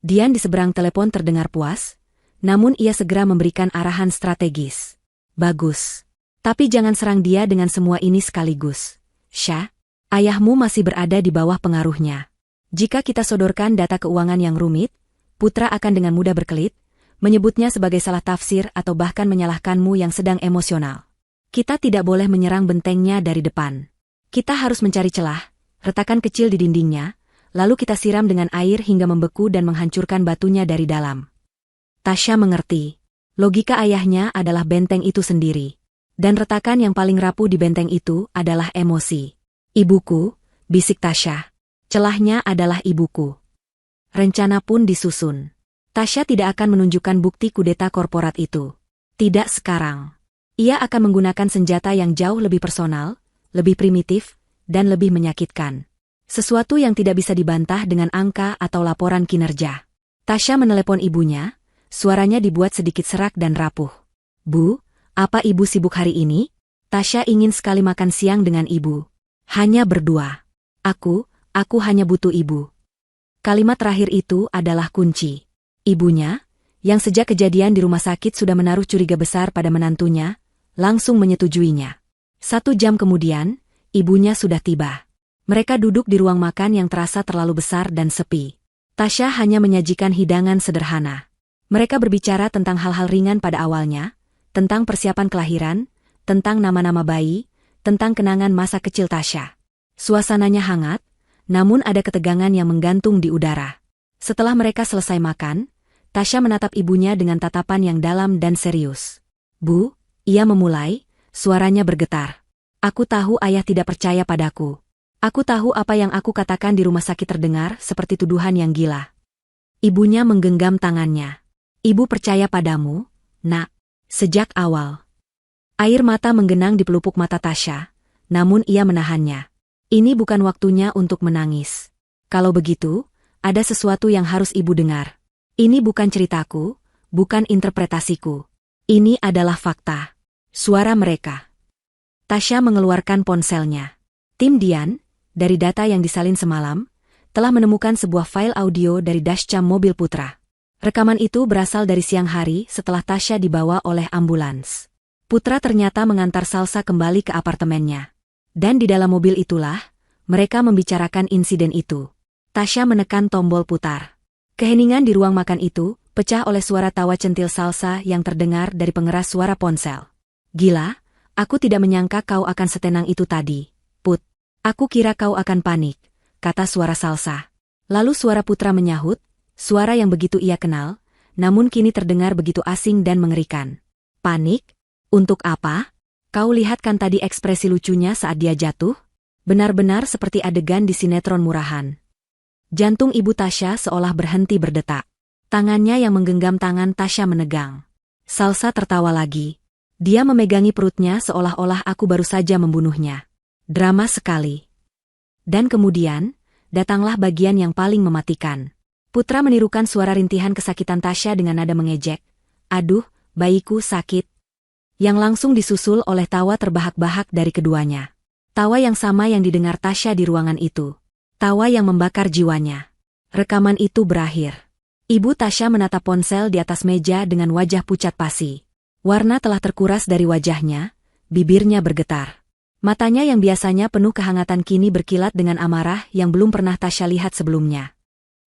Dian di seberang telepon terdengar puas, namun ia segera memberikan arahan strategis. Bagus. Tapi jangan serang dia dengan semua ini sekaligus. Syah, ayahmu masih berada di bawah pengaruhnya. Jika kita sodorkan data keuangan yang rumit, Putra akan dengan mudah berkelit, menyebutnya sebagai salah tafsir atau bahkan menyalahkanmu yang sedang emosional. Kita tidak boleh menyerang bentengnya dari depan. Kita harus mencari celah, retakan kecil di dindingnya, lalu kita siram dengan air hingga membeku dan menghancurkan batunya dari dalam. Tasya mengerti. Logika ayahnya adalah benteng itu sendiri. Dan retakan yang paling rapuh di benteng itu adalah emosi. Ibuku, bisik Tasya. Celahnya adalah ibuku. Rencana pun disusun. Tasya tidak akan menunjukkan bukti kudeta korporat itu. Tidak sekarang. Ia akan menggunakan senjata yang jauh lebih personal, lebih primitif, dan lebih menyakitkan. Sesuatu yang tidak bisa dibantah dengan angka atau laporan kinerja. Tasya menelepon ibunya, suaranya dibuat sedikit serak dan rapuh. Bu, apa ibu sibuk hari ini? Tasya ingin sekali makan siang dengan ibu. Hanya berdua. Aku hanya butuh ibu. Kalimat terakhir itu adalah kunci. Ibunya, yang sejak kejadian di rumah sakit sudah menaruh curiga besar pada menantunya, langsung menyetujuinya. 1 jam kemudian, ibunya sudah tiba. Mereka duduk di ruang makan yang terasa terlalu besar dan sepi. Tasya hanya menyajikan hidangan sederhana. Mereka berbicara tentang hal-hal ringan pada awalnya, tentang persiapan kelahiran, tentang nama-nama bayi, tentang kenangan masa kecil Tasya. Suasananya hangat, namun ada ketegangan yang menggantung di udara. Setelah mereka selesai makan, Tasya menatap ibunya dengan tatapan yang dalam dan serius. "Bu," ia memulai, suaranya bergetar. "Aku tahu ayah tidak percaya padaku. Aku tahu apa yang aku katakan di rumah sakit terdengar seperti tuduhan yang gila." Ibunya menggenggam tangannya. "Ibu percaya padamu, Nak. Sejak awal." Air mata menggenang di pelupuk mata Tasya, namun ia menahannya. Ini bukan waktunya untuk menangis. "Kalau begitu, ada sesuatu yang harus ibu dengar. Ini bukan ceritaku, bukan interpretasiku. Ini adalah fakta." Suara mereka. Tasya mengeluarkan ponselnya. Tim Dian, dari data yang disalin semalam, telah menemukan sebuah file audio dari dashcam mobil Putra. Rekaman itu berasal dari siang hari setelah Tasya dibawa oleh ambulans. Putra ternyata mengantar Salsa kembali ke apartemennya. Dan di dalam mobil itulah, mereka membicarakan insiden itu. Tasya menekan tombol putar. Keheningan di ruang makan itu pecah oleh suara tawa centil Salsa yang terdengar dari pengeras suara ponsel. "Gila, aku tidak menyangka kau akan setenang itu tadi, Put. Aku kira kau akan panik," kata suara Salsa. Lalu suara Putra menyahut, suara yang begitu ia kenal, namun kini terdengar begitu asing dan mengerikan. "Panik? Untuk apa? Kau lihat kan tadi ekspresi lucunya saat dia jatuh? Benar-benar seperti adegan di sinetron murahan." Jantung ibu Tasya seolah berhenti berdetak. Tangannya yang menggenggam tangan Tasya menegang. Salsa tertawa lagi. Dia memegangi perutnya seolah-olah aku baru saja membunuhnya. Drama sekali. Dan kemudian, datanglah bagian yang paling mematikan. Putra menirukan suara rintihan kesakitan Tasya dengan nada mengejek. "Aduh, bayiku sakit." Yang langsung disusul oleh tawa terbahak-bahak dari keduanya. Tawa yang sama yang didengar Tasya di ruangan itu. Tawa yang membakar jiwanya. Rekaman itu berakhir. Ibu Tasya menatap ponsel di atas meja dengan wajah pucat pasi. Warna telah terkuras dari wajahnya, bibirnya bergetar. Matanya yang biasanya penuh kehangatan kini berkilat dengan amarah yang belum pernah Tasya lihat sebelumnya.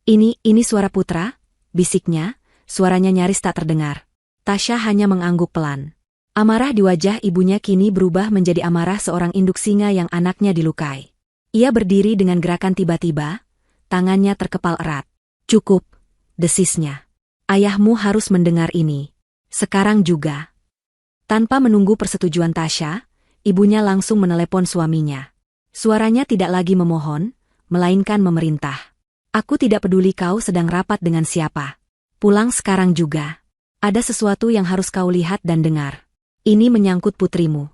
Ini suara Putra," bisiknya, suaranya nyaris tak terdengar. Tasya hanya mengangguk pelan. Amarah di wajah ibunya kini berubah menjadi amarah seorang induk singa yang anaknya dilukai. Ia berdiri dengan gerakan tiba-tiba, tangannya terkepal erat. "Cukup," desisnya. "Ayahmu harus mendengar ini. Sekarang juga." Tanpa menunggu persetujuan Tasya, ibunya langsung menelepon suaminya. Suaranya tidak lagi memohon, melainkan memerintah. "Aku tidak peduli kau sedang rapat dengan siapa. Pulang sekarang juga. Ada sesuatu yang harus kau lihat dan dengar. Ini menyangkut putrimu."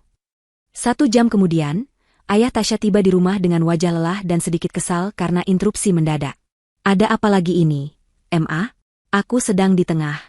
1 jam kemudian, ayah Tasya tiba di rumah dengan wajah lelah dan sedikit kesal karena interupsi mendadak. "Ada apa lagi ini, Ma? Aku sedang di tengah."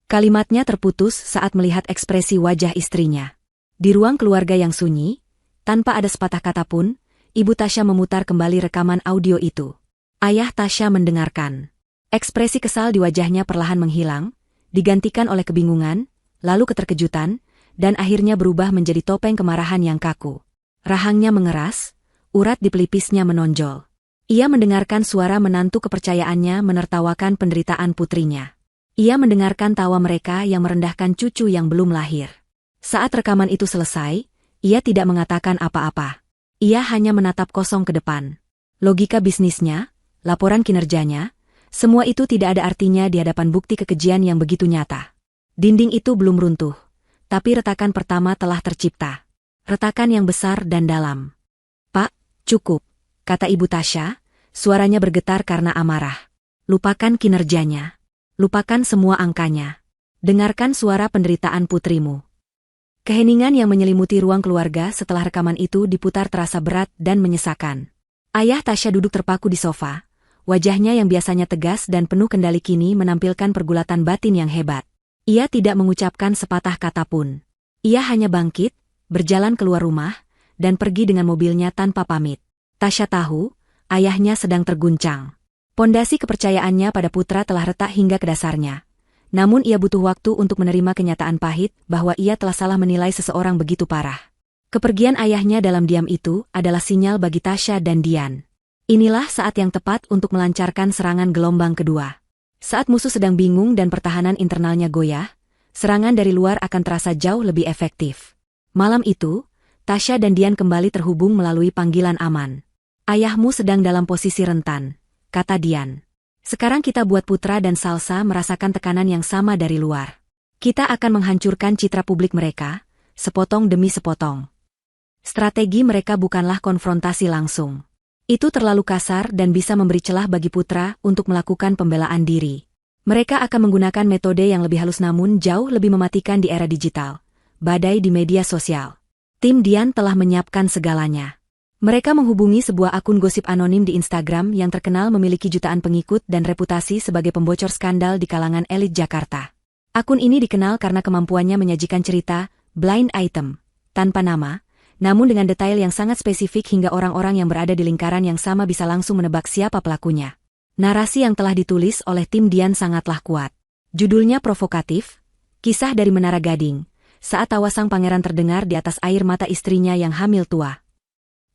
Kalimatnya terputus saat melihat ekspresi wajah istrinya. Di ruang keluarga yang sunyi, tanpa ada sepatah kata pun, ibu Tasya memutar kembali rekaman audio itu. Ayah Tasya mendengarkan. Ekspresi kesal di wajahnya perlahan menghilang, digantikan oleh kebingungan, lalu keterkejutan, dan akhirnya berubah menjadi topeng kemarahan yang kaku. Rahangnya mengeras, urat di pelipisnya menonjol. Ia mendengarkan suara menantu kepercayaannya menertawakan penderitaan putrinya. Ia mendengarkan tawa mereka yang merendahkan cucu yang belum lahir. Saat rekaman itu selesai, ia tidak mengatakan apa-apa. Ia hanya menatap kosong ke depan. Logika bisnisnya, laporan kinerjanya, semua itu tidak ada artinya di hadapan bukti kekejian yang begitu nyata. Dinding itu belum runtuh, tapi retakan pertama telah tercipta. Retakan yang besar dan dalam. "Pak, cukup," kata ibu Tasya, suaranya bergetar karena amarah. "Lupakan kinerjanya. Lupakan semua angkanya. Dengarkan suara penderitaan putrimu." Keheningan yang menyelimuti ruang keluarga setelah rekaman itu diputar terasa berat dan menyesakan. Ayah Tasya duduk terpaku di sofa. Wajahnya yang biasanya tegas dan penuh kendali kini menampilkan pergulatan batin yang hebat. Ia tidak mengucapkan sepatah kata pun. Ia hanya bangkit, berjalan keluar rumah, dan pergi dengan mobilnya tanpa pamit. Tasya tahu, ayahnya sedang terguncang. Pondasi kepercayaannya pada Putra telah retak hingga ke dasarnya. Namun ia butuh waktu untuk menerima kenyataan pahit bahwa ia telah salah menilai seseorang begitu parah. Kepergian ayahnya dalam diam itu adalah sinyal bagi Tasya dan Dian. Inilah saat yang tepat untuk melancarkan serangan gelombang kedua. Saat musuh sedang bingung dan pertahanan internalnya goyah, serangan dari luar akan terasa jauh lebih efektif. Malam itu, Tasya dan Dian kembali terhubung melalui panggilan aman. "Ayahmu sedang dalam posisi rentan," kata Dian. "Sekarang kita buat Putra dan Salsa merasakan tekanan yang sama dari luar. Kita akan menghancurkan citra publik mereka, sepotong demi sepotong." Strategi mereka bukanlah konfrontasi langsung. Itu terlalu kasar dan bisa memberi celah bagi Putra untuk melakukan pembelaan diri. Mereka akan menggunakan metode yang lebih halus namun jauh lebih mematikan di era digital. Badai di media sosial. Tim Dian telah menyiapkan segalanya. Mereka menghubungi sebuah akun gosip anonim di Instagram yang terkenal memiliki jutaan pengikut dan reputasi sebagai pembocor skandal di kalangan elit Jakarta. Akun ini dikenal karena kemampuannya menyajikan cerita blind item tanpa nama, namun dengan detail yang sangat spesifik hingga orang-orang yang berada di lingkaran yang sama bisa langsung menebak siapa pelakunya. Narasi yang telah ditulis oleh tim Dian sangatlah kuat. Judulnya provokatif, Kisah dari Menara Gading, saat tawa sang pangeran terdengar di atas air mata istrinya yang hamil tua.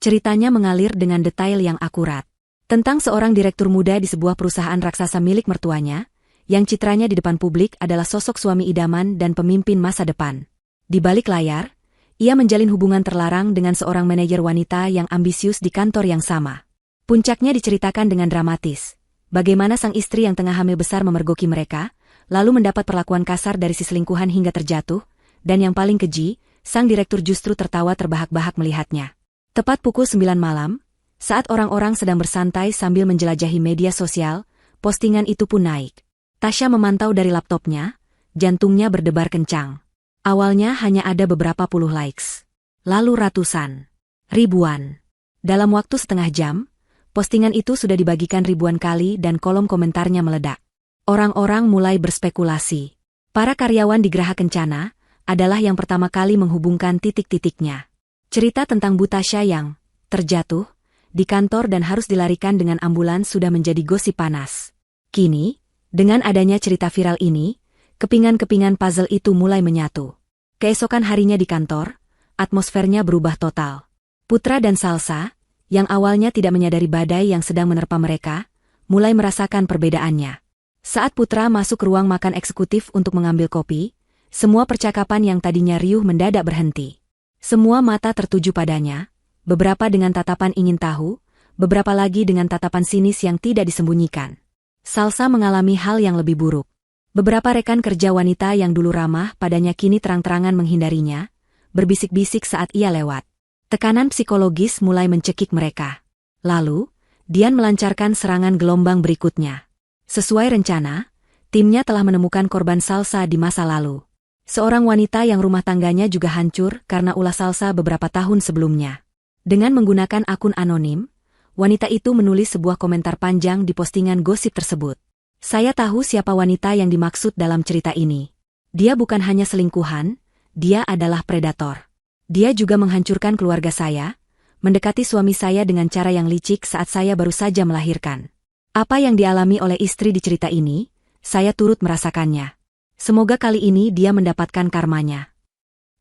Ceritanya mengalir dengan detail yang akurat. Tentang seorang direktur muda di sebuah perusahaan raksasa milik mertuanya, yang citranya di depan publik adalah sosok suami idaman dan pemimpin masa depan. Di balik layar, ia menjalin hubungan terlarang dengan seorang manajer wanita yang ambisius di kantor yang sama. Puncaknya diceritakan dengan dramatis. Bagaimana sang istri yang tengah hamil besar memergoki mereka, lalu mendapat perlakuan kasar dari si selingkuhan hingga terjatuh, dan yang paling keji, sang direktur justru tertawa terbahak-bahak melihatnya. Tepat pukul 9 malam, saat orang-orang sedang bersantai sambil menjelajahi media sosial, postingan itu pun naik. Tasya memantau dari laptopnya, jantungnya berdebar kencang. Awalnya hanya ada beberapa puluh likes. Lalu ratusan. Ribuan. Dalam waktu setengah jam, postingan itu sudah dibagikan ribuan kali dan kolom komentarnya meledak. Orang-orang mulai berspekulasi. Para karyawan di Geraha Kencana adalah yang pertama kali menghubungkan titik-titiknya. Cerita tentang Bu Tasya yang terjatuh di kantor dan harus dilarikan dengan ambulans sudah menjadi gosip panas. Kini, dengan adanya cerita viral ini, kepingan-kepingan puzzle itu mulai menyatu. Keesokan harinya di kantor, atmosfernya berubah total. Putra dan Salsa, yang awalnya tidak menyadari badai yang sedang menerpa mereka, mulai merasakan perbedaannya. Saat Putra masuk ruang makan eksekutif untuk mengambil kopi, semua percakapan yang tadinya riuh mendadak berhenti. Semua mata tertuju padanya, beberapa dengan tatapan ingin tahu, beberapa lagi dengan tatapan sinis yang tidak disembunyikan. Salsa mengalami hal yang lebih buruk. Beberapa rekan kerja wanita yang dulu ramah padanya kini terang-terangan menghindarinya, berbisik-bisik saat ia lewat. Tekanan psikologis mulai mencekik mereka. Lalu, Dian melancarkan serangan gelombang berikutnya. Sesuai rencana, timnya telah menemukan korban Salsa di masa lalu. Seorang wanita yang rumah tangganya juga hancur karena ulah Salsa beberapa tahun sebelumnya. Dengan menggunakan akun anonim, wanita itu menulis sebuah komentar panjang di postingan gosip tersebut. "Saya tahu siapa wanita yang dimaksud dalam cerita ini. Dia bukan hanya selingkuhan, dia adalah predator. Dia juga menghancurkan keluarga saya, mendekati suami saya dengan cara yang licik saat saya baru saja melahirkan. Apa yang dialami oleh istri di cerita ini, saya turut merasakannya. Semoga kali ini dia mendapatkan karmanya."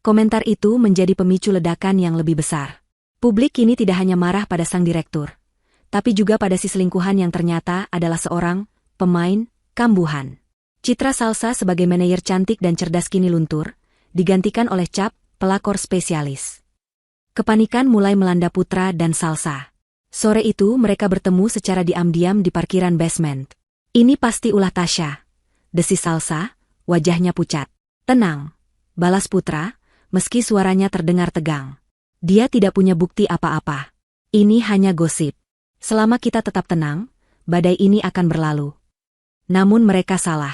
Komentar itu menjadi pemicu ledakan yang lebih besar. Publik kini tidak hanya marah pada sang direktur, tapi juga pada si selingkuhan yang ternyata adalah seorang pemain kambuhan. Citra Salsa sebagai manajer cantik dan cerdas kini luntur, digantikan oleh cap pelakor spesialis. Kepanikan mulai melanda Putra dan Salsa. Sore itu mereka bertemu secara diam-diam di parkiran basement. "Ini pasti ulah Tasya," desis Salsa, wajahnya pucat. "Tenang," balas Putra, meski suaranya terdengar tegang. "Dia tidak punya bukti apa-apa. Ini hanya gosip. Selama kita tetap tenang, badai ini akan berlalu." Namun mereka salah.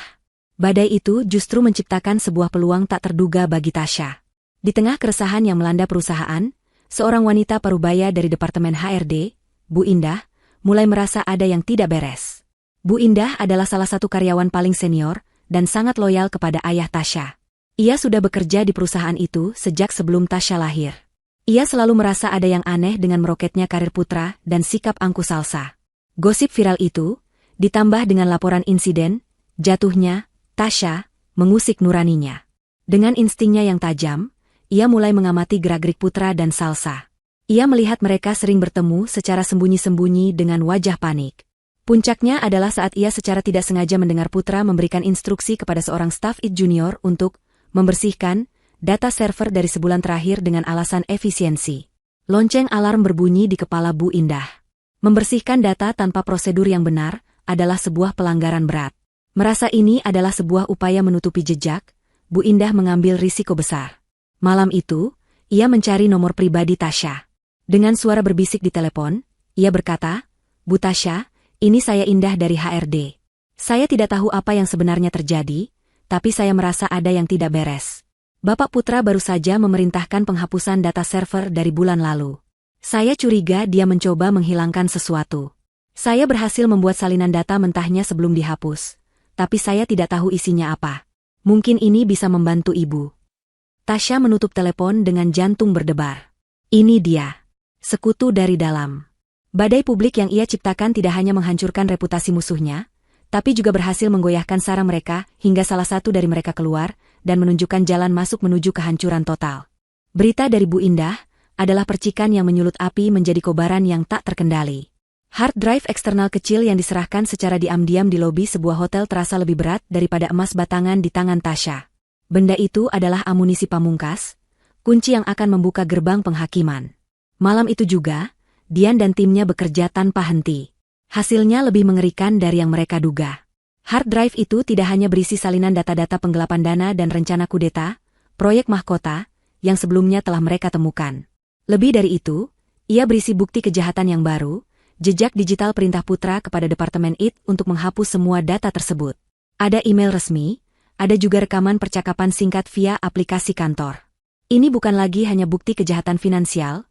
Badai itu justru menciptakan sebuah peluang tak terduga bagi Tasya. Di tengah keresahan yang melanda perusahaan, seorang wanita parubaya dari Departemen HRD, Bu Indah, mulai merasa ada yang tidak beres. Bu Indah adalah salah satu karyawan paling senior dan sangat loyal kepada ayah Tasya. Ia sudah bekerja di perusahaan itu sejak sebelum Tasya lahir. Ia selalu merasa ada yang aneh dengan meroketnya karir Putra dan sikap angkuh Salsa. Gosip viral itu, ditambah dengan laporan insiden jatuhnya Tasya, mengusik nuraninya. Dengan instingnya yang tajam, ia mulai mengamati gerak-gerik Putra dan Salsa. Ia melihat mereka sering bertemu secara sembunyi-sembunyi dengan wajah panik. Puncaknya adalah saat ia secara tidak sengaja mendengar Putra memberikan instruksi kepada seorang staf IT junior untuk membersihkan data server dari sebulan terakhir dengan alasan efisiensi. Lonceng alarm berbunyi di kepala Bu Indah. Membersihkan data tanpa prosedur yang benar adalah sebuah pelanggaran berat. Merasa ini adalah sebuah upaya menutupi jejak, Bu Indah mengambil risiko besar. Malam itu, ia mencari nomor pribadi Tasya. Dengan suara berbisik di telepon, ia berkata, "Bu Tasya, ini saya Indah dari HRD. Saya tidak tahu apa yang sebenarnya terjadi, tapi saya merasa ada yang tidak beres. Bapak Putra baru saja memerintahkan penghapusan data server dari bulan lalu. Saya curiga dia mencoba menghilangkan sesuatu. Saya berhasil membuat salinan data mentahnya sebelum dihapus. Tapi saya tidak tahu isinya apa. Mungkin ini bisa membantu Ibu." Tasya menutup telepon dengan jantung berdebar. Ini dia. Sekutu dari dalam. Badai publik yang ia ciptakan tidak hanya menghancurkan reputasi musuhnya, tapi juga berhasil menggoyahkan sarang mereka hingga salah satu dari mereka keluar dan menunjukkan jalan masuk menuju kehancuran total. Berita dari Bu Indah adalah percikan yang menyulut api menjadi kobaran yang tak terkendali. Hard drive eksternal kecil yang diserahkan secara diam-diam di lobi sebuah hotel terasa lebih berat daripada emas batangan di tangan Tasya. Benda itu adalah amunisi pamungkas, kunci yang akan membuka gerbang penghakiman. Malam itu juga, Dian dan timnya bekerja tanpa henti. Hasilnya lebih mengerikan dari yang mereka duga. Hard drive itu tidak hanya berisi salinan data-data penggelapan dana dan rencana kudeta, proyek mahkota, yang sebelumnya telah mereka temukan. Lebih dari itu, ia berisi bukti kejahatan yang baru, jejak digital perintah Putra kepada Departemen IT untuk menghapus semua data tersebut. Ada email resmi, ada juga rekaman percakapan singkat via aplikasi kantor. Ini bukan lagi hanya bukti kejahatan finansial,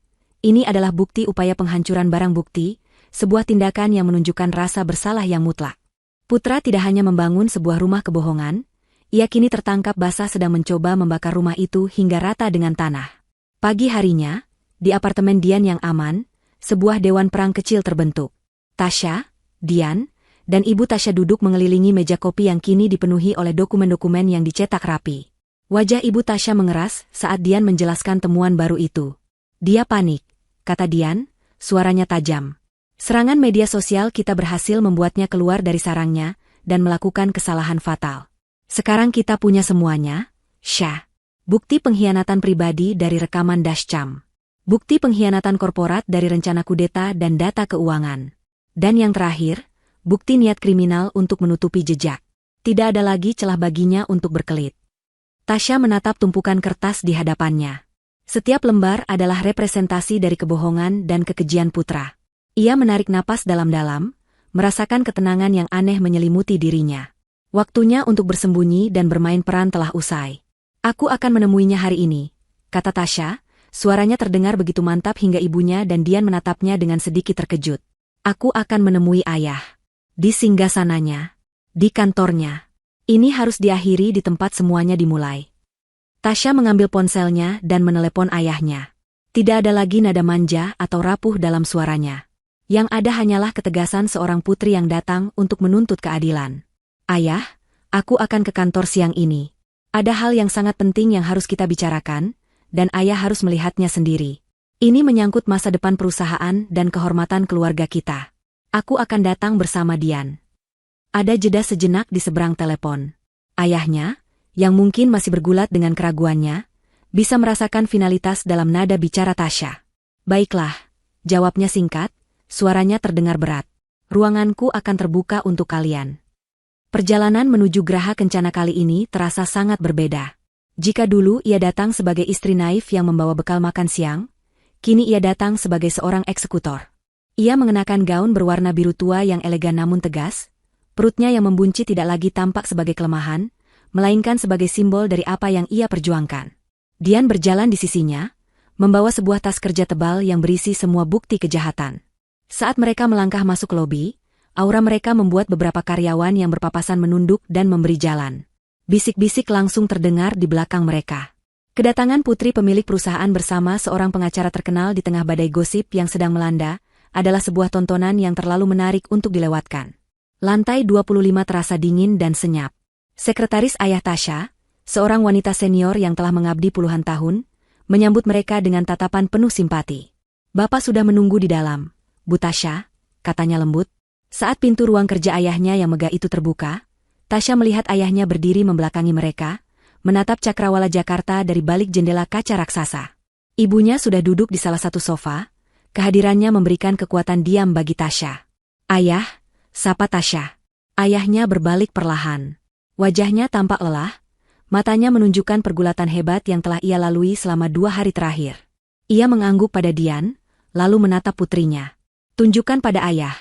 ini adalah bukti upaya penghancuran barang bukti, sebuah tindakan yang menunjukkan rasa bersalah yang mutlak. Putra tidak hanya membangun sebuah rumah kebohongan, ia kini tertangkap basah sedang mencoba membakar rumah itu hingga rata dengan tanah. Pagi harinya, di apartemen Dian yang aman, sebuah dewan perang kecil terbentuk. Tasya, Dian, dan Ibu Tasya duduk mengelilingi meja kopi yang kini dipenuhi oleh dokumen-dokumen yang dicetak rapi. Wajah Ibu Tasya mengeras saat Dian menjelaskan temuan baru itu. Dia panik, kata Dian, suaranya tajam. Serangan media sosial kita berhasil membuatnya keluar dari sarangnya dan melakukan kesalahan fatal. Sekarang kita punya semuanya, Syah. Bukti pengkhianatan pribadi dari rekaman dashcam. Bukti pengkhianatan korporat dari rencana kudeta dan data keuangan. Dan yang terakhir, bukti niat kriminal untuk menutupi jejak. Tidak ada lagi celah baginya untuk berkelit. Tasya menatap tumpukan kertas di hadapannya. Setiap lembar adalah representasi dari kebohongan dan kekejian Putra. Ia menarik napas dalam-dalam, merasakan ketenangan yang aneh menyelimuti dirinya. Waktunya untuk bersembunyi dan bermain peran telah usai. Aku akan menemuinya hari ini, kata Tasya. Suaranya terdengar begitu mantap hingga ibunya dan Dian menatapnya dengan sedikit terkejut. Aku akan menemui ayah. Di singgasananya. Di kantornya. Ini harus diakhiri di tempat semuanya dimulai. Tasya mengambil ponselnya dan menelepon ayahnya. Tidak ada lagi nada manja atau rapuh dalam suaranya. Yang ada hanyalah ketegasan seorang putri yang datang untuk menuntut keadilan. Ayah, aku akan ke kantor siang ini. Ada hal yang sangat penting yang harus kita bicarakan, dan ayah harus melihatnya sendiri. Ini menyangkut masa depan perusahaan dan kehormatan keluarga kita. Aku akan datang bersama Dian. Ada jeda sejenak di seberang telepon. Ayahnya, yang mungkin masih bergulat dengan keraguannya, bisa merasakan finalitas dalam nada bicara Tasya. Baiklah, jawabnya singkat, suaranya terdengar berat. Ruanganku akan terbuka untuk kalian. Perjalanan menuju Geraha Kencana kali ini terasa sangat berbeda. Jika dulu ia datang sebagai istri naif yang membawa bekal makan siang, kini ia datang sebagai seorang eksekutor. Ia mengenakan gaun berwarna biru tua yang elegan namun tegas, perutnya yang membuncit tidak lagi tampak sebagai kelemahan, melainkan sebagai simbol dari apa yang ia perjuangkan. Dian berjalan di sisinya, membawa sebuah tas kerja tebal yang berisi semua bukti kejahatan. Saat mereka melangkah masuk lobi, aura mereka membuat beberapa karyawan yang berpapasan menunduk dan memberi jalan. Bisik-bisik langsung terdengar di belakang mereka. Kedatangan putri pemilik perusahaan bersama seorang pengacara terkenal di tengah badai gosip yang sedang melanda, adalah sebuah tontonan yang terlalu menarik untuk dilewatkan. Lantai 25 terasa dingin dan senyap. Sekretaris ayah Tasya, seorang wanita senior yang telah mengabdi puluhan tahun, menyambut mereka dengan tatapan penuh simpati. "Bapak sudah menunggu di dalam, Bu Tasya," katanya lembut. Saat pintu ruang kerja ayahnya yang megah itu terbuka, Tasya melihat ayahnya berdiri membelakangi mereka, menatap cakrawala Jakarta dari balik jendela kaca raksasa. Ibunya sudah duduk di salah satu sofa, kehadirannya memberikan kekuatan diam bagi Tasya. "Ayah," sapa Tasya. Ayahnya berbalik perlahan. Wajahnya tampak lelah, matanya menunjukkan pergulatan hebat yang telah ia lalui selama 2 hari terakhir. Ia mengangguk pada Dian, lalu menatap putrinya. "Tunjukkan pada ayah,"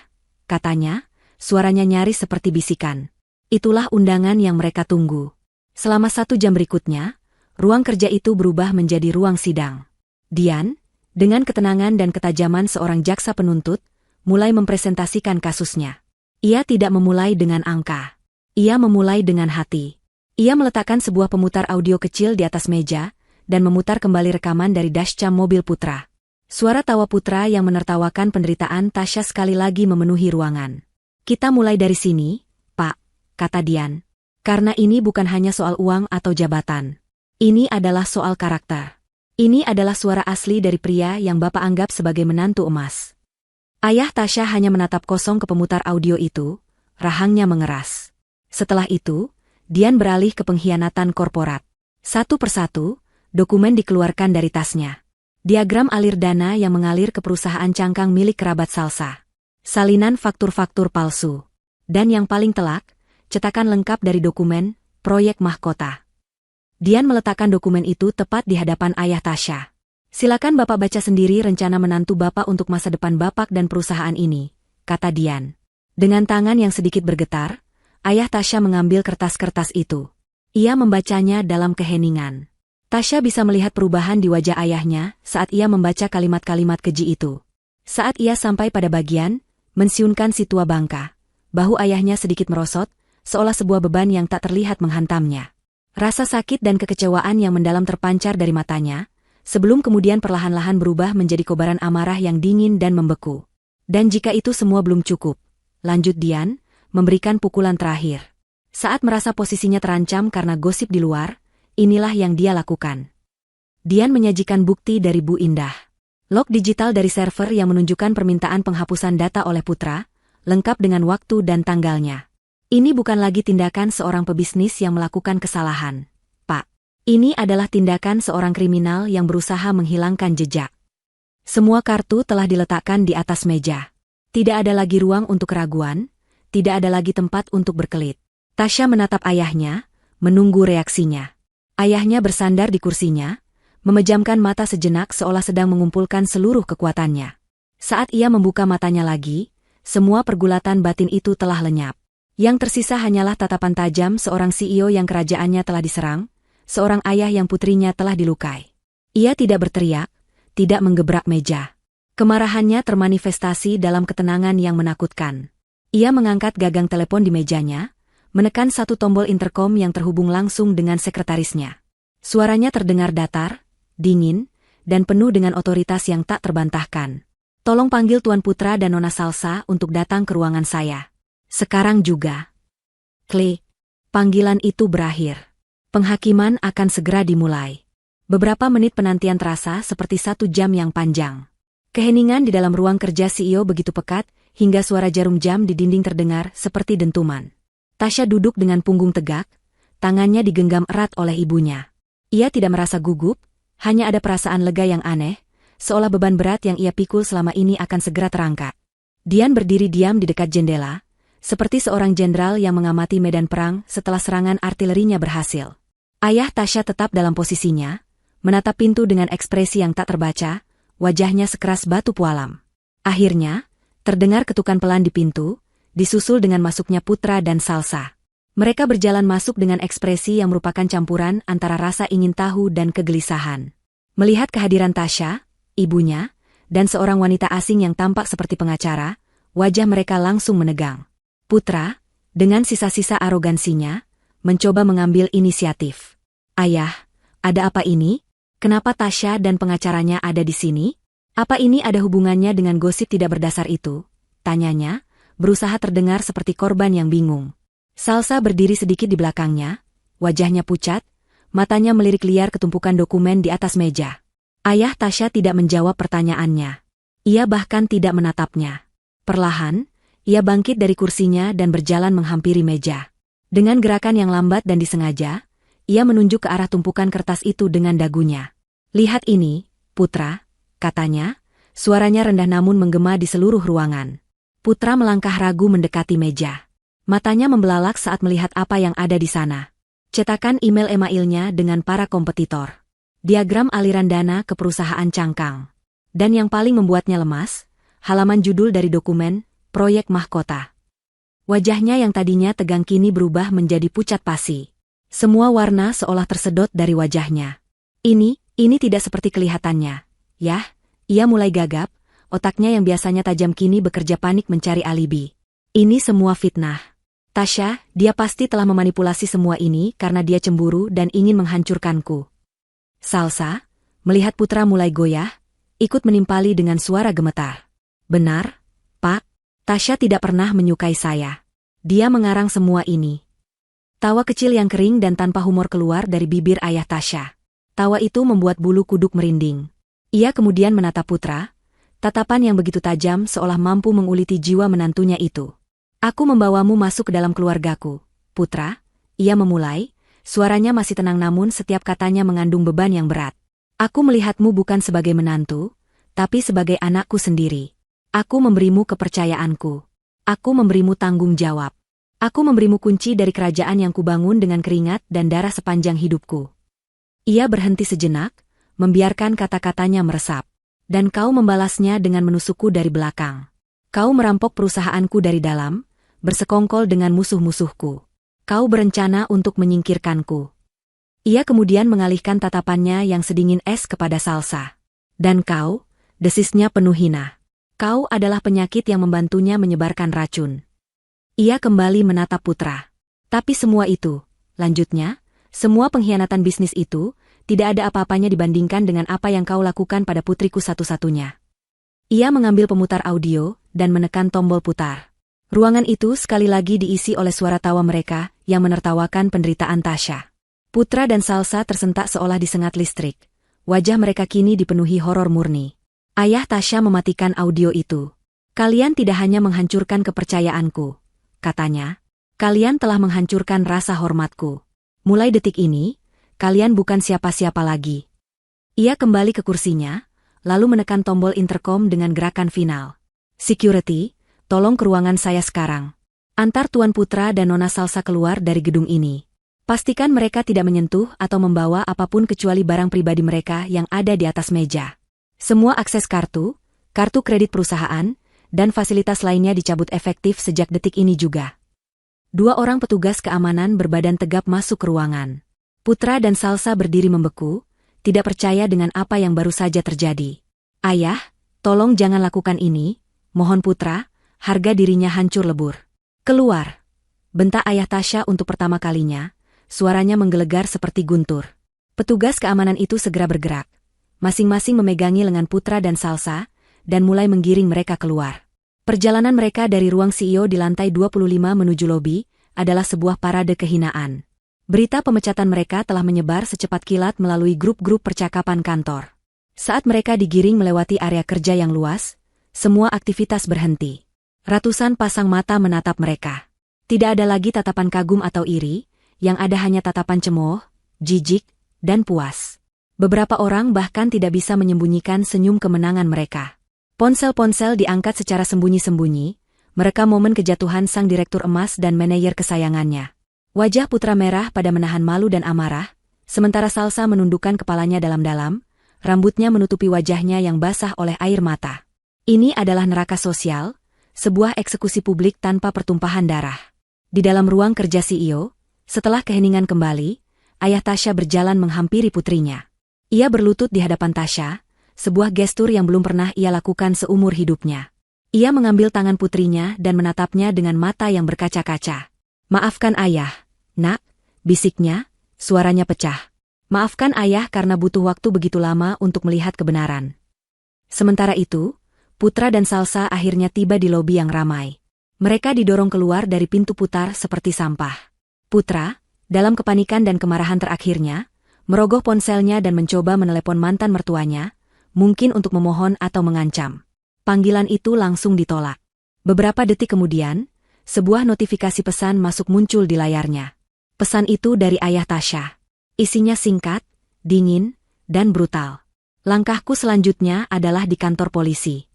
katanya, suaranya nyaris seperti bisikan. Itulah undangan yang mereka tunggu. Selama 1 jam berikutnya, ruang kerja itu berubah menjadi ruang sidang. Dian, dengan ketenangan dan ketajaman seorang jaksa penuntut, mulai mempresentasikan kasusnya. Ia tidak memulai dengan angka. Ia memulai dengan hati. Ia meletakkan sebuah pemutar audio kecil di atas meja, dan memutar kembali rekaman dari dashcam mobil Putra. Suara tawa Putra yang menertawakan penderitaan Tasya sekali lagi memenuhi ruangan. "Kita mulai dari sini, Pak," kata Dian. "Karena ini bukan hanya soal uang atau jabatan. Ini adalah soal karakter. Ini adalah suara asli dari pria yang Bapak anggap sebagai menantu emas." Ayah Tasya hanya menatap kosong ke pemutar audio itu, rahangnya mengeras. Setelah itu, Dian beralih ke pengkhianatan korporat. Satu persatu, dokumen dikeluarkan dari tasnya. Diagram alir dana yang mengalir ke perusahaan cangkang milik kerabat Salsa. Salinan faktur-faktur palsu. Dan yang paling telak, cetakan lengkap dari dokumen, proyek mahkota. Dian meletakkan dokumen itu tepat di hadapan ayah Tasya. "Silakan Bapak baca sendiri rencana menantu Bapak untuk masa depan Bapak dan perusahaan ini," kata Dian. Dengan tangan yang sedikit bergetar, ayah Tasya mengambil kertas-kertas itu. Ia membacanya dalam keheningan. Tasya bisa melihat perubahan di wajah ayahnya saat ia membaca kalimat-kalimat keji itu. Saat ia sampai pada bagian, mensiunkan si tua bangka, bahu ayahnya sedikit merosot, seolah sebuah beban yang tak terlihat menghantamnya. Rasa sakit dan kekecewaan yang mendalam terpancar dari matanya, sebelum kemudian perlahan-lahan berubah menjadi kobaran amarah yang dingin dan membeku. Dan jika itu semua belum cukup, lanjut Dian, memberikan pukulan terakhir. Saat merasa posisinya terancam karena gosip di luar, inilah yang dia lakukan. Dian menyajikan bukti dari Bu Indah. Log digital dari server yang menunjukkan permintaan penghapusan data oleh Putra, lengkap dengan waktu dan tanggalnya. Ini bukan lagi tindakan seorang pebisnis yang melakukan kesalahan, Pak. Ini adalah tindakan seorang kriminal yang berusaha menghilangkan jejak. Semua kartu telah diletakkan di atas meja. Tidak ada lagi ruang untuk keraguan, tidak ada lagi tempat untuk berkelit. Tasya menatap ayahnya, menunggu reaksinya. Ayahnya bersandar di kursinya, memejamkan mata sejenak seolah sedang mengumpulkan seluruh kekuatannya. Saat ia membuka matanya lagi, semua pergulatan batin itu telah lenyap. Yang tersisa hanyalah tatapan tajam seorang CEO yang kerajaannya telah diserang, seorang ayah yang putrinya telah dilukai. Ia tidak berteriak, tidak menggebrak meja. Kemarahannya termanifestasi dalam ketenangan yang menakutkan. Ia mengangkat gagang telepon di mejanya, menekan satu tombol interkom yang terhubung langsung dengan sekretarisnya. Suaranya terdengar datar, dingin, dan penuh dengan otoritas yang tak terbantahkan. "Tolong panggil Tuan Putra dan Nona Salsa untuk datang ke ruangan saya. Sekarang juga." Klik. Panggilan itu berakhir. Penghakiman akan segera dimulai. Beberapa menit penantian terasa seperti 1 jam yang panjang. Keheningan di dalam ruang kerja CEO begitu pekat, hingga suara jarum jam di dinding terdengar seperti dentuman. Tasya duduk dengan punggung tegak, tangannya digenggam erat oleh ibunya. Ia tidak merasa gugup, hanya ada perasaan lega yang aneh, seolah beban berat yang ia pikul selama ini akan segera terangkat. Dian berdiri diam di dekat jendela, seperti seorang jenderal yang mengamati medan perang setelah serangan artilerinya berhasil. Ayah Tasya tetap dalam posisinya, menatap pintu dengan ekspresi yang tak terbaca, wajahnya sekeras batu pualam. Akhirnya, terdengar ketukan pelan di pintu, disusul dengan masuknya Putra dan Salsa. Mereka berjalan masuk dengan ekspresi yang merupakan campuran antara rasa ingin tahu dan kegelisahan. Melihat kehadiran Tasya, ibunya, dan seorang wanita asing yang tampak seperti pengacara, wajah mereka langsung menegang. Putra, dengan sisa-sisa arogansinya, mencoba mengambil inisiatif. "Ayah, ada apa ini? Kenapa Tasya dan pengacaranya ada di sini? Apa ini ada hubungannya dengan gosip tidak berdasar itu?" tanyanya, berusaha terdengar seperti korban yang bingung. Salsa berdiri sedikit di belakangnya, wajahnya pucat, matanya melirik liar ke tumpukan dokumen di atas meja. Ayah Tasya tidak menjawab pertanyaannya. Ia bahkan tidak menatapnya. Perlahan, ia bangkit dari kursinya dan berjalan menghampiri meja. Dengan gerakan yang lambat dan disengaja, ia menunjuk ke arah tumpukan kertas itu dengan dagunya. "Lihat ini, Putra," katanya, suaranya rendah namun menggema di seluruh ruangan. Putra melangkah ragu mendekati meja. Matanya membelalak saat melihat apa yang ada di sana. Cetakan email-emailnya dengan para kompetitor. Diagram aliran dana ke perusahaan cangkang. Dan yang paling membuatnya lemas, halaman judul dari dokumen, proyek mahkota. Wajahnya yang tadinya tegang kini berubah menjadi pucat pasi. Semua warna seolah tersedot dari wajahnya. Ini tidak seperti kelihatannya. Yah, ia mulai gagap, otaknya yang biasanya tajam kini bekerja panik mencari alibi. Ini semua fitnah. Tasya, dia pasti telah memanipulasi semua ini karena dia cemburu dan ingin menghancurkanku. Salsa, melihat Putra mulai goyah, ikut menimpali dengan suara gemetar. "Benar, Pak, Tasya tidak pernah menyukai saya. Dia mengarang semua ini." Tawa kecil yang kering dan tanpa humor keluar dari bibir ayah Tasya. Tawa itu membuat bulu kuduk merinding. Ia kemudian menatap Putra, tatapan yang begitu tajam seolah mampu menguliti jiwa menantunya itu. "Aku membawamu masuk ke dalam keluargaku, Putra," ia memulai, suaranya masih tenang namun setiap katanya mengandung beban yang berat. "Aku melihatmu bukan sebagai menantu, tapi sebagai anakku sendiri. Aku memberimu kepercayaanku. Aku memberimu tanggung jawab. Aku memberimu kunci dari kerajaan yang kubangun dengan keringat dan darah sepanjang hidupku." Ia berhenti sejenak, membiarkan kata-katanya meresap. "Dan kau membalasnya dengan menusukku dari belakang. Kau merampok perusahaanku dari dalam, bersekongkol dengan musuh-musuhku. Kau berencana untuk menyingkirkanku." Ia kemudian mengalihkan tatapannya yang sedingin es kepada Salsa. "Dan kau," desisnya penuh hina. "Kau adalah penyakit yang membantunya menyebarkan racun." Ia kembali menatap Putra. "Tapi semua itu," lanjutnya, "semua pengkhianatan bisnis itu, tidak ada apa-apanya dibandingkan dengan apa yang kau lakukan pada putriku satu-satunya." Ia mengambil pemutar audio dan menekan tombol putar. Ruangan itu sekali lagi diisi oleh suara tawa mereka yang menertawakan penderitaan Tasya. Putra dan Salsa tersentak seolah disengat listrik. Wajah mereka kini dipenuhi horor murni. Ayah Tasya mematikan audio itu. "Kalian tidak hanya menghancurkan kepercayaanku," katanya. "Kalian telah menghancurkan rasa hormatku. Mulai detik ini, kalian bukan siapa-siapa lagi." Ia kembali ke kursinya, lalu menekan tombol intercom dengan gerakan final. "Security, tolong ke ruangan saya sekarang. Antar Tuan Putra dan Nona Salsa keluar dari gedung ini. Pastikan mereka tidak menyentuh atau membawa apapun kecuali barang pribadi mereka yang ada di atas meja. Semua akses kartu kredit perusahaan, dan fasilitas lainnya dicabut efektif sejak detik ini juga." Dua orang petugas keamanan berbadan tegap masuk ke ruangan. Putra dan Salsa berdiri membeku, tidak percaya dengan apa yang baru saja terjadi. "Ayah, tolong jangan lakukan ini, mohon Putra," harga dirinya hancur lebur. "Keluar!" bentak ayah Tasya untuk pertama kalinya, suaranya menggelegar seperti guntur. Petugas keamanan itu segera bergerak. Masing-masing memegangi lengan Putra dan Salsa, dan mulai menggiring mereka keluar. Perjalanan mereka dari ruang CEO di lantai 25 menuju lobi adalah sebuah parade kehinaan. Berita pemecatan mereka telah menyebar secepat kilat melalui grup-grup percakapan kantor. Saat mereka digiring melewati area kerja yang luas, semua aktivitas berhenti. Ratusan pasang mata menatap mereka. Tidak ada lagi tatapan kagum atau iri, yang ada hanya tatapan cemooh, jijik, dan puas. Beberapa orang bahkan tidak bisa menyembunyikan senyum kemenangan mereka. Ponsel-ponsel diangkat secara sembunyi-sembunyi, merekam momen kejatuhan sang direktur emas dan manajer kesayangannya. Wajah Putra merah pada menahan malu dan amarah, sementara Salsa menundukkan kepalanya dalam-dalam, rambutnya menutupi wajahnya yang basah oleh air mata. Ini adalah neraka sosial, sebuah eksekusi publik tanpa pertumpahan darah. Di dalam ruang kerja CEO, setelah keheningan kembali, ayah Tasya berjalan menghampiri putrinya. Ia berlutut di hadapan Tasya, sebuah gestur yang belum pernah ia lakukan seumur hidupnya. Ia mengambil tangan putrinya dan menatapnya dengan mata yang berkaca-kaca. "Maafkan ayah, nak," bisiknya, suaranya pecah. "Maafkan ayah karena butuh waktu begitu lama untuk melihat kebenaran." Sementara itu, Putra dan Salsa akhirnya tiba di lobi yang ramai. Mereka didorong keluar dari pintu putar seperti sampah. Putra, dalam kepanikan dan kemarahan terakhirnya, merogoh ponselnya dan mencoba menelepon mantan mertuanya, mungkin untuk memohon atau mengancam. Panggilan itu langsung ditolak. Beberapa detik kemudian, sebuah notifikasi pesan masuk muncul di layarnya. Pesan itu dari ayah Tasya. Isinya singkat, dingin, dan brutal. Langkahku selanjutnya adalah di kantor polisi.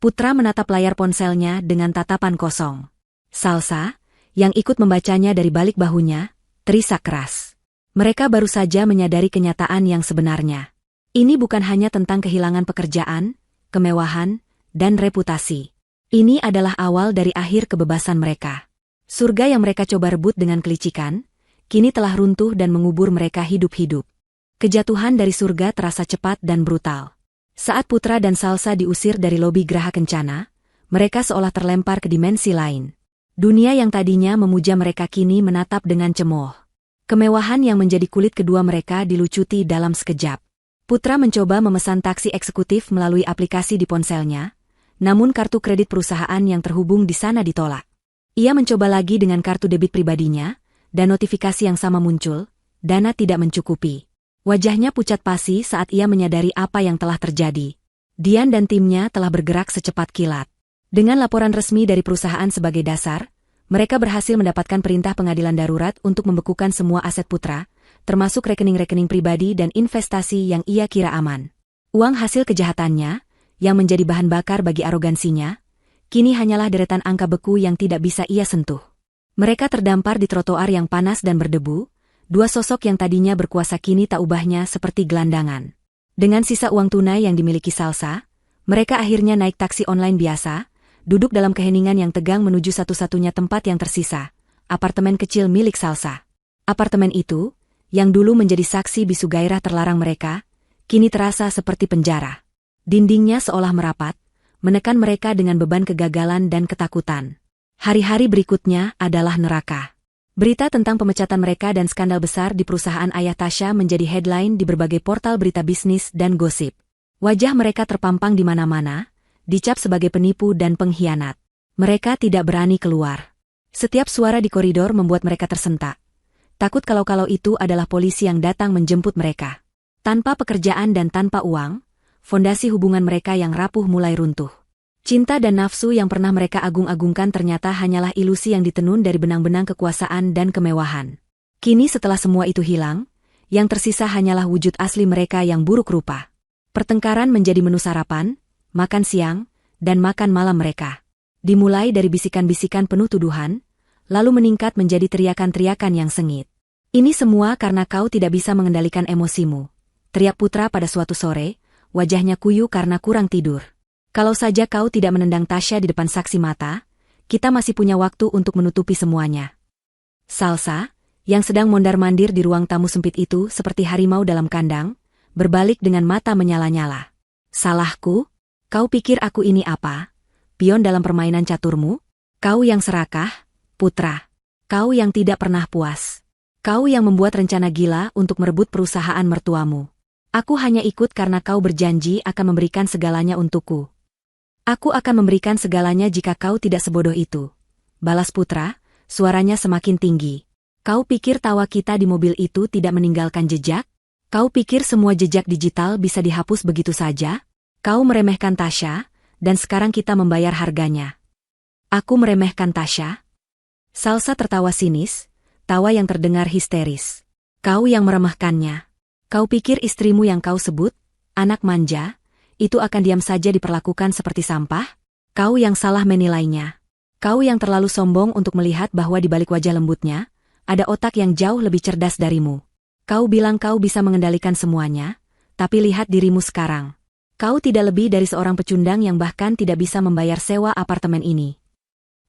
Putra menatap layar ponselnya dengan tatapan kosong. Salsa, yang ikut membacanya dari balik bahunya, terisak keras. Mereka baru saja menyadari kenyataan yang sebenarnya. Ini bukan hanya tentang kehilangan pekerjaan, kemewahan, dan reputasi. Ini adalah awal dari akhir kebebasan mereka. Surga yang mereka coba rebut dengan kelicikan, kini telah runtuh dan mengubur mereka hidup-hidup. Kejatuhan dari surga terasa cepat dan brutal. Saat Putra dan Salsa diusir dari lobi Geraha Kencana, mereka seolah terlempar ke dimensi lain. Dunia yang tadinya memuja mereka kini menatap dengan cemooh. Kemewahan yang menjadi kulit kedua mereka dilucuti dalam sekejap. Putra mencoba memesan taksi eksekutif melalui aplikasi di ponselnya, namun kartu kredit perusahaan yang terhubung di sana ditolak. Ia mencoba lagi dengan kartu debit pribadinya, dan notifikasi yang sama muncul, dana tidak mencukupi. Wajahnya pucat pasi saat ia menyadari apa yang telah terjadi. Dian dan timnya telah bergerak secepat kilat. Dengan laporan resmi dari perusahaan sebagai dasar, mereka berhasil mendapatkan perintah pengadilan darurat untuk membekukan semua aset Putra, termasuk rekening-rekening pribadi dan investasi yang ia kira aman. Uang hasil kejahatannya, yang menjadi bahan bakar bagi arogansinya, kini hanyalah deretan angka beku yang tidak bisa ia sentuh. Mereka terdampar di trotoar yang panas dan berdebu, dua sosok yang tadinya berkuasa kini tak ubahnya seperti gelandangan. Dengan sisa uang tunai yang dimiliki Salsa, mereka akhirnya naik taksi online biasa, duduk dalam keheningan yang tegang menuju satu-satunya tempat yang tersisa, apartemen kecil milik Salsa. Apartemen itu, yang dulu menjadi saksi bisu gairah terlarang mereka, kini terasa seperti penjara. Dindingnya seolah merapat, menekan mereka dengan beban kegagalan dan ketakutan. Hari-hari berikutnya adalah neraka. Berita tentang pemecatan mereka dan skandal besar di perusahaan ayah Tasya menjadi headline di berbagai portal berita bisnis dan gosip. Wajah mereka terpampang di mana-mana, dicap sebagai penipu dan pengkhianat. Mereka tidak berani keluar. Setiap suara di koridor membuat mereka tersentak. Takut kalau itu adalah polisi yang datang menjemput mereka. Tanpa pekerjaan dan tanpa uang, fondasi hubungan mereka yang rapuh mulai runtuh. Cinta dan nafsu yang pernah mereka agung-agungkan ternyata hanyalah ilusi yang ditenun dari benang-benang kekuasaan dan kemewahan. Kini setelah semua itu hilang, yang tersisa hanyalah wujud asli mereka yang buruk rupa. Pertengkaran menjadi menu sarapan, makan siang, dan makan malam mereka. Dimulai dari bisikan-bisikan penuh tuduhan, lalu meningkat menjadi teriakan-teriakan yang sengit. Ini semua karena kau tidak bisa mengendalikan emosimu, teriak Putra pada suatu sore, wajahnya kuyu karena kurang tidur. Kalau saja kau tidak menendang Tasya di depan saksi mata, kita masih punya waktu untuk menutupi semuanya. Salsa, yang sedang mondar-mandir di ruang tamu sempit itu seperti harimau dalam kandang, berbalik dengan mata menyala-nyala. Salahku? Kau pikir aku ini apa? Pion dalam permainan caturmu? Kau yang serakah, Putra. Kau yang tidak pernah puas. Kau yang membuat rencana gila untuk merebut perusahaan mertuamu. Aku hanya ikut karena kau berjanji akan memberikan segalanya untukku. Aku akan memberikan segalanya jika kau tidak sebodoh itu. Balas Putra, suaranya semakin tinggi. Kau pikir tawa kita di mobil itu tidak meninggalkan jejak? Kau pikir semua jejak digital bisa dihapus begitu saja? Kau meremehkan Tasya, dan sekarang kita membayar harganya. Aku meremehkan Tasya? Salsa tertawa sinis, tawa yang terdengar histeris. Kau yang meremehkannya. Kau pikir istrimu yang kau sebut, anak manja, itu akan diam saja diperlakukan seperti sampah? Kau yang salah menilainya. Kau yang terlalu sombong untuk melihat bahwa di balik wajah lembutnya, ada otak yang jauh lebih cerdas darimu. Kau bilang kau bisa mengendalikan semuanya, tapi lihat dirimu sekarang. Kau tidak lebih dari seorang pecundang yang bahkan tidak bisa membayar sewa apartemen ini.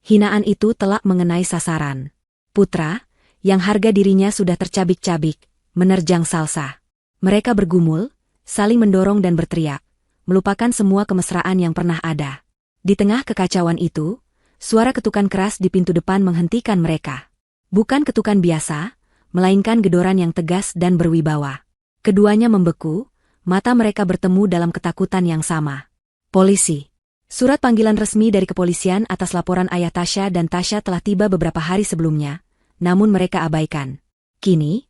Hinaan itu telak mengenai sasaran. Putra, yang harga dirinya sudah tercabik-cabik, menerjang Salsa. Mereka bergumul, saling mendorong dan berteriak, melupakan semua kemesraan yang pernah ada. Di tengah kekacauan itu, suara ketukan keras di pintu depan menghentikan mereka. Bukan ketukan biasa, melainkan gedoran yang tegas dan berwibawa. Keduanya membeku, mata mereka bertemu dalam ketakutan yang sama. Polisi. Surat panggilan resmi dari kepolisian atas laporan ayah Tasya dan Tasya telah tiba beberapa hari sebelumnya, namun mereka abaikan. Kini,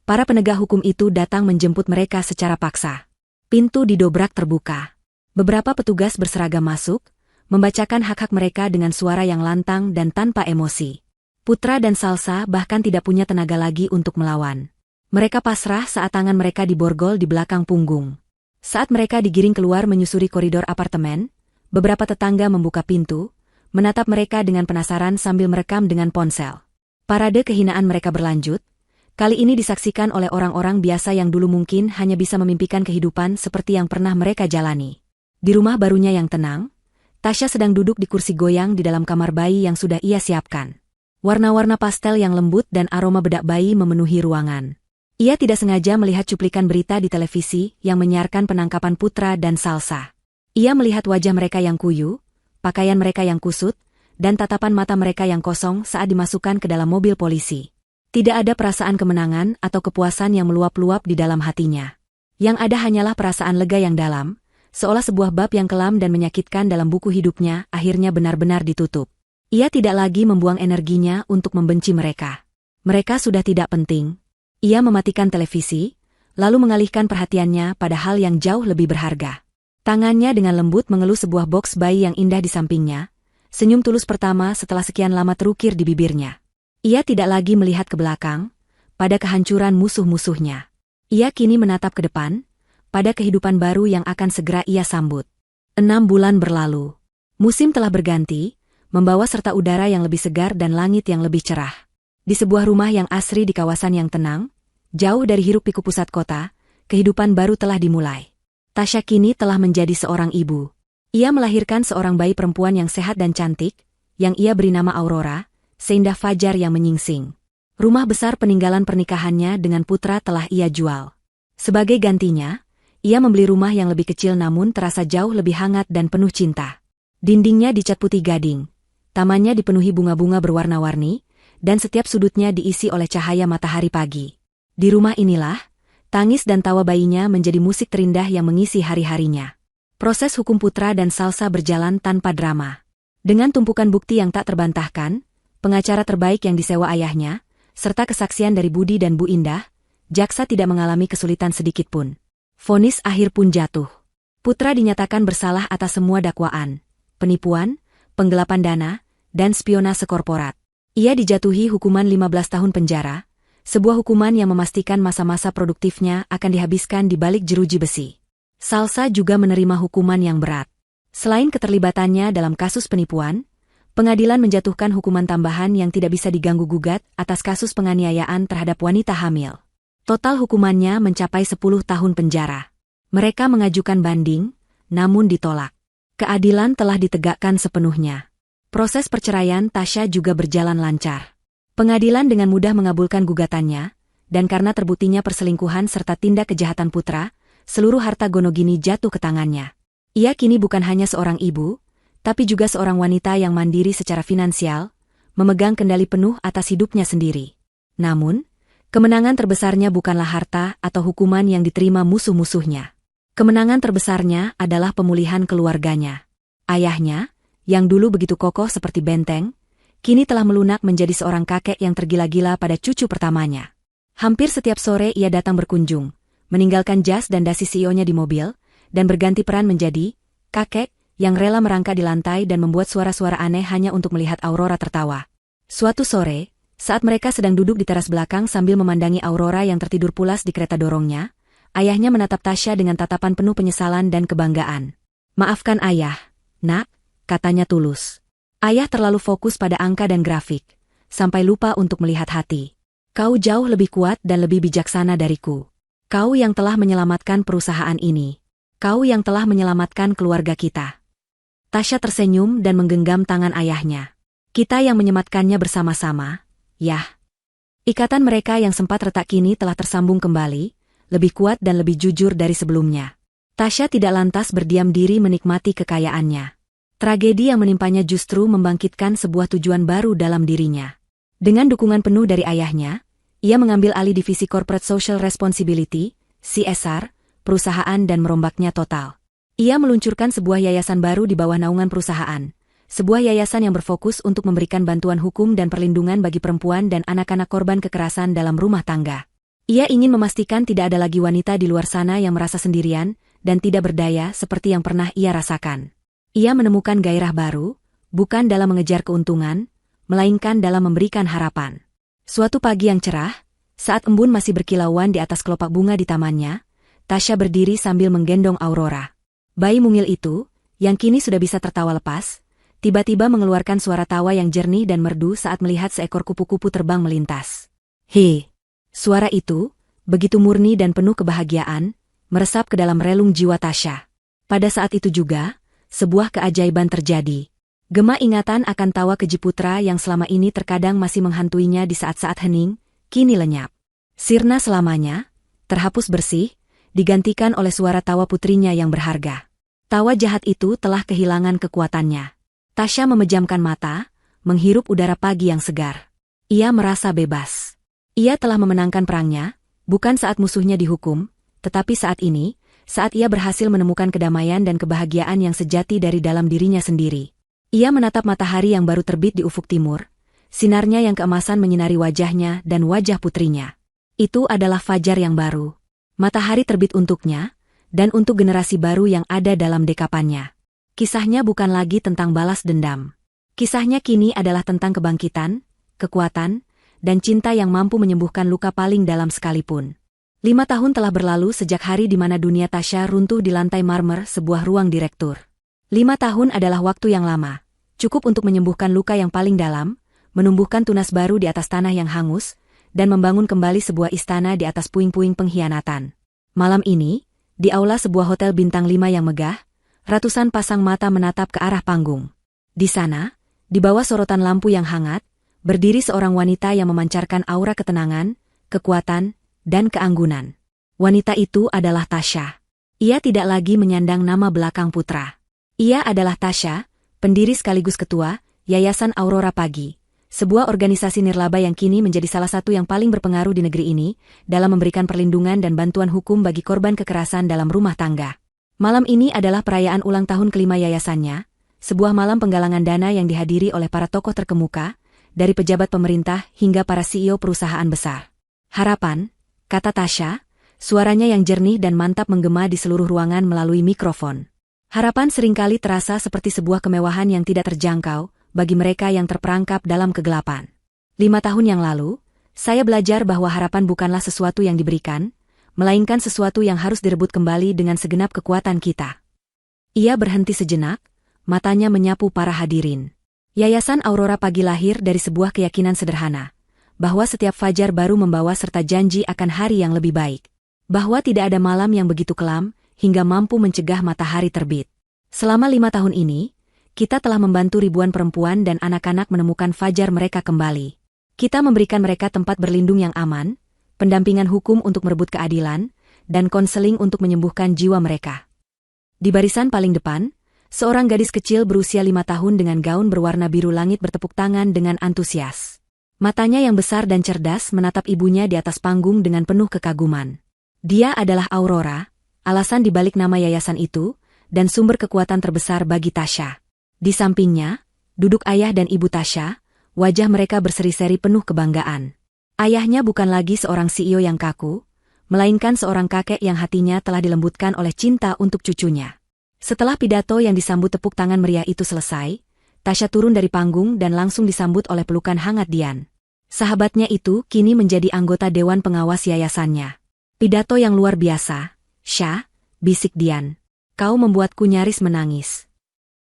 Para penegak hukum itu datang menjemput mereka secara paksa. Pintu didobrak terbuka. Beberapa petugas berseragam masuk, membacakan hak-hak mereka dengan suara yang lantang dan tanpa emosi. Putra dan Salsa bahkan tidak punya tenaga lagi untuk melawan. Mereka pasrah saat tangan mereka diborgol di belakang punggung. Saat mereka digiring keluar menyusuri koridor apartemen, beberapa tetangga membuka pintu, menatap mereka dengan penasaran sambil merekam dengan ponsel. Parade kehinaan mereka berlanjut, kali ini disaksikan oleh orang-orang biasa yang dulu mungkin hanya bisa memimpikan kehidupan seperti yang pernah mereka jalani. Di rumah barunya yang tenang, Tasya sedang duduk di kursi goyang di dalam kamar bayi yang sudah ia siapkan. Warna-warna pastel yang lembut dan aroma bedak bayi memenuhi ruangan. Ia tidak sengaja melihat cuplikan berita di televisi yang menyiarkan penangkapan Putra dan Salsa. Ia melihat wajah mereka yang kuyu, pakaian mereka yang kusut, dan tatapan mata mereka yang kosong saat dimasukkan ke dalam mobil polisi. Tidak ada perasaan kemenangan atau kepuasan yang meluap-luap di dalam hatinya. Yang ada hanyalah perasaan lega yang dalam, seolah sebuah bab yang kelam dan menyakitkan dalam buku hidupnya akhirnya benar-benar ditutup. Ia tidak lagi membuang energinya untuk membenci mereka. Mereka sudah tidak penting. Ia mematikan televisi, lalu mengalihkan perhatiannya pada hal yang jauh lebih berharga. Tangannya dengan lembut mengelus sebuah boks bayi yang indah di sampingnya, senyum tulus pertama setelah sekian lama terukir di bibirnya. Ia tidak lagi melihat ke belakang, pada kehancuran musuh-musuhnya. Ia kini menatap ke depan, pada kehidupan baru yang akan segera ia sambut. 6 bulan berlalu. Musim telah berganti, membawa serta udara yang lebih segar dan langit yang lebih cerah. Di sebuah rumah yang asri di kawasan yang tenang, jauh dari hiruk-pikuk pusat kota, kehidupan baru telah dimulai. Tasya kini telah menjadi seorang ibu. Ia melahirkan seorang bayi perempuan yang sehat dan cantik, yang ia beri nama Aurora, seindah fajar yang menyingsing. Rumah besar peninggalan pernikahannya dengan Putra telah ia jual. Sebagai gantinya, ia membeli rumah yang lebih kecil namun terasa jauh lebih hangat dan penuh cinta. Dindingnya dicat putih gading, tamannya dipenuhi bunga-bunga berwarna-warni, dan setiap sudutnya diisi oleh cahaya matahari pagi. Di rumah inilah, tangis dan tawa bayinya menjadi musik terindah yang mengisi hari-harinya. Proses hukum Putra dan Salsa berjalan tanpa drama. Dengan tumpukan bukti yang tak terbantahkan, pengacara terbaik yang disewa ayahnya, serta kesaksian dari Budi dan Bu Indah, jaksa tidak mengalami kesulitan sedikitpun. Vonis akhir pun jatuh. Putra dinyatakan bersalah atas semua dakwaan, penipuan, penggelapan dana, dan spionase korporat. Ia dijatuhi hukuman 15 tahun penjara, sebuah hukuman yang memastikan masa-masa produktifnya akan dihabiskan di balik jeruji besi. Salsa juga menerima hukuman yang berat. Selain keterlibatannya dalam kasus penipuan, pengadilan menjatuhkan hukuman tambahan yang tidak bisa diganggu-gugat atas kasus penganiayaan terhadap wanita hamil. Total hukumannya mencapai 10 tahun penjara. Mereka mengajukan banding, namun ditolak. Keadilan telah ditegakkan sepenuhnya. Proses perceraian Tasya juga berjalan lancar. Pengadilan dengan mudah mengabulkan gugatannya, dan karena terbuktinya perselingkuhan serta tindak kejahatan Putra, seluruh harta Gonogini jatuh ke tangannya. Ia kini bukan hanya seorang ibu, tapi juga seorang wanita yang mandiri secara finansial, memegang kendali penuh atas hidupnya sendiri. Namun, kemenangan terbesarnya bukanlah harta atau hukuman yang diterima musuh-musuhnya. Kemenangan terbesarnya adalah pemulihan keluarganya. Ayahnya, yang dulu begitu kokoh seperti benteng, kini telah melunak menjadi seorang kakek yang tergila-gila pada cucu pertamanya. Hampir setiap sore ia datang berkunjung, meninggalkan jas dan dasi CEO-nya di mobil, dan berganti peran menjadi kakek yang rela merangkak di lantai dan membuat suara-suara aneh hanya untuk melihat Aurora tertawa. Suatu sore, saat mereka sedang duduk di teras belakang sambil memandangi Aurora yang tertidur pulas di kereta dorongnya, ayahnya menatap Tasya dengan tatapan penuh penyesalan dan kebanggaan. "Maafkan ayah, nak," katanya tulus. Ayah terlalu fokus pada angka dan grafik, sampai lupa untuk melihat hati. "Kau jauh lebih kuat dan lebih bijaksana dariku. Kau yang telah menyelamatkan perusahaan ini. Kau yang telah menyelamatkan keluarga kita." Tasya tersenyum dan menggenggam tangan ayahnya. "Kita yang menyematkannya bersama-sama, yah." Ikatan mereka yang sempat retak kini telah tersambung kembali, lebih kuat dan lebih jujur dari sebelumnya. Tasya tidak lantas berdiam diri menikmati kekayaannya. Tragedi yang menimpanya justru membangkitkan sebuah tujuan baru dalam dirinya. Dengan dukungan penuh dari ayahnya, ia mengambil alih divisi Corporate Social Responsibility, CSR, perusahaan dan merombaknya total. Ia meluncurkan sebuah yayasan baru di bawah naungan perusahaan, sebuah yayasan yang berfokus untuk memberikan bantuan hukum dan perlindungan bagi perempuan dan anak-anak korban kekerasan dalam rumah tangga. Ia ingin memastikan tidak ada lagi wanita di luar sana yang merasa sendirian dan tidak berdaya seperti yang pernah ia rasakan. Ia menemukan gairah baru, bukan dalam mengejar keuntungan, melainkan dalam memberikan harapan. Suatu pagi yang cerah, saat embun masih berkilauan di atas kelopak bunga di tamannya, Tasya berdiri sambil menggendong Aurora. Bayi mungil itu, yang kini sudah bisa tertawa lepas, tiba-tiba mengeluarkan suara tawa yang jernih dan merdu saat melihat seekor kupu-kupu terbang melintas. He! Suara itu, begitu murni dan penuh kebahagiaan, meresap ke dalam relung jiwa Tasya. Pada saat itu juga, sebuah keajaiban terjadi. Gema ingatan akan tawa keji putra yang selama ini terkadang masih menghantuinya di saat-saat hening, kini lenyap. Sirna selamanya, terhapus bersih, digantikan oleh suara tawa putrinya yang berharga. Tawa jahat itu telah kehilangan kekuatannya. Tasya memejamkan mata, menghirup udara pagi yang segar. Ia merasa bebas. Ia telah memenangkan perangnya, bukan saat musuhnya dihukum, tetapi saat ini, saat ia berhasil menemukan kedamaian dan kebahagiaan yang sejati dari dalam dirinya sendiri. Ia menatap matahari yang baru terbit di ufuk timur, sinarnya yang keemasan menyinari wajahnya dan wajah putrinya. Itu adalah fajar yang baru. Matahari terbit untuknya, dan untuk generasi baru yang ada dalam dekapannya. Kisahnya bukan lagi tentang balas dendam. Kisahnya kini adalah tentang kebangkitan, kekuatan, dan cinta yang mampu menyembuhkan luka paling dalam sekalipun. 5 tahun telah berlalu sejak hari di mana dunia Tasya runtuh di lantai marmer sebuah ruang direktur. 5 tahun adalah waktu yang lama, cukup untuk menyembuhkan luka yang paling dalam, menumbuhkan tunas baru di atas tanah yang hangus, dan membangun kembali sebuah istana di atas puing-puing pengkhianatan. Malam ini, di aula sebuah hotel bintang 5 yang megah, ratusan pasang mata menatap ke arah panggung. Di sana, di bawah sorotan lampu yang hangat, berdiri seorang wanita yang memancarkan aura ketenangan, kekuatan, dan keanggunan. Wanita itu adalah Tasya. Ia tidak lagi menyandang nama belakang putra. Ia adalah Tasya, pendiri sekaligus ketua, Yayasan Aurora Pagi, sebuah organisasi nirlaba yang kini menjadi salah satu yang paling berpengaruh di negeri ini, dalam memberikan perlindungan dan bantuan hukum bagi korban kekerasan dalam rumah tangga. Malam ini adalah perayaan ulang tahun kelima yayasannya, sebuah malam penggalangan dana yang dihadiri oleh para tokoh terkemuka, dari pejabat pemerintah hingga para CEO perusahaan besar. Harapan, kata Tasya, suaranya yang jernih dan mantap menggema di seluruh ruangan melalui mikrofon. Harapan seringkali terasa seperti sebuah kemewahan yang tidak terjangkau, bagi mereka yang terperangkap dalam kegelapan. 5 tahun yang lalu, saya belajar bahwa harapan bukanlah sesuatu yang diberikan, melainkan sesuatu yang harus direbut kembali dengan segenap kekuatan kita. Ia berhenti sejenak, matanya menyapu para hadirin. Yayasan Aurora Pagi lahir dari sebuah keyakinan sederhana, bahwa setiap fajar baru membawa serta janji akan hari yang lebih baik. Bahwa tidak ada malam yang begitu kelam, hingga mampu mencegah matahari terbit. Selama 5 tahun ini, kita telah membantu ribuan perempuan dan anak-anak menemukan fajar mereka kembali. Kita memberikan mereka tempat berlindung yang aman, pendampingan hukum untuk merebut keadilan, dan konseling untuk menyembuhkan jiwa mereka. Di barisan paling depan, seorang gadis kecil berusia 5 tahun dengan gaun berwarna biru langit bertepuk tangan dengan antusias. Matanya yang besar dan cerdas menatap ibunya di atas panggung dengan penuh kekaguman. Dia adalah Aurora, alasan di balik nama yayasan itu, dan sumber kekuatan terbesar bagi Tasya. Di sampingnya, duduk ayah dan ibu Tasya, wajah mereka berseri-seri penuh kebanggaan. Ayahnya bukan lagi seorang CEO yang kaku, melainkan seorang kakek yang hatinya telah dilembutkan oleh cinta untuk cucunya. Setelah pidato yang disambut tepuk tangan meriah itu selesai, Tasya turun dari panggung dan langsung disambut oleh pelukan hangat Dian. Sahabatnya itu kini menjadi anggota Dewan Pengawas yayasannya. Pidato yang luar biasa, Syah, bisik Dian. Kau membuatku nyaris menangis.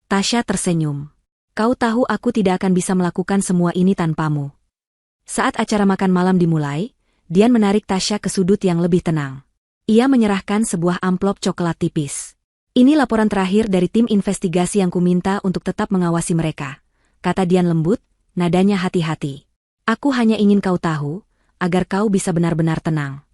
Tasya tersenyum. Kau tahu aku tidak akan bisa melakukan semua ini tanpamu. Saat acara makan malam dimulai, Dian menarik Tasya ke sudut yang lebih tenang. Ia menyerahkan sebuah amplop coklat tipis. Ini laporan terakhir dari tim investigasi yang kuminta untuk tetap mengawasi mereka, kata Dian lembut, nadanya hati-hati. Aku hanya ingin kau tahu, agar kau bisa benar-benar tenang.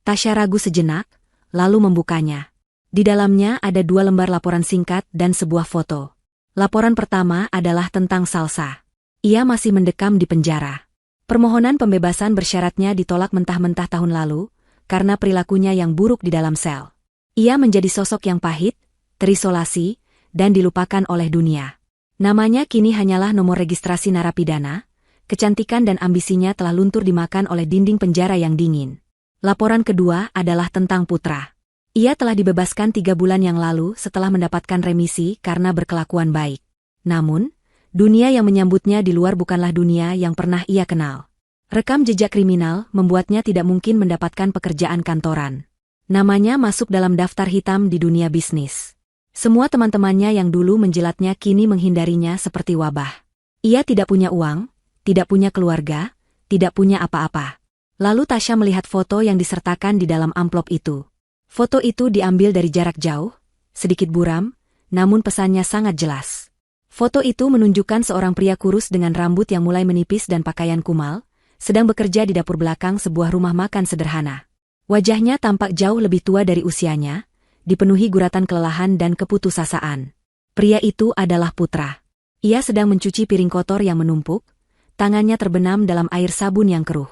Tasya ragu sejenak, lalu membukanya. Di dalamnya ada 2 lembar laporan singkat dan sebuah foto. Laporan pertama adalah tentang Salsa. Ia masih mendekam di penjara. Permohonan pembebasan bersyaratnya ditolak mentah-mentah tahun lalu, karena perilakunya yang buruk di dalam sel. Ia menjadi sosok yang pahit, terisolasi, dan dilupakan oleh dunia. Namanya kini hanyalah nomor registrasi narapidana, kecantikan dan ambisinya telah luntur dimakan oleh dinding penjara yang dingin. Laporan kedua adalah tentang Putra. Ia telah dibebaskan 3 bulan yang lalu setelah mendapatkan remisi karena berkelakuan baik. Namun, dunia yang menyambutnya di luar bukanlah dunia yang pernah ia kenal. Rekam jejak kriminal membuatnya tidak mungkin mendapatkan pekerjaan kantoran. Namanya masuk dalam daftar hitam di dunia bisnis. Semua teman-temannya yang dulu menjilatnya kini menghindarinya seperti wabah. Ia tidak punya uang, tidak punya keluarga, tidak punya apa-apa. Lalu Tasya melihat foto yang disertakan di dalam amplop itu. Foto itu diambil dari jarak jauh, sedikit buram, namun pesannya sangat jelas. Foto itu menunjukkan seorang pria kurus dengan rambut yang mulai menipis dan pakaian kumal, sedang bekerja di dapur belakang sebuah rumah makan sederhana. Wajahnya tampak jauh lebih tua dari usianya, dipenuhi guratan kelelahan dan keputusasaan. Pria itu adalah Putra. Ia sedang mencuci piring kotor yang menumpuk, tangannya terbenam dalam air sabun yang keruh.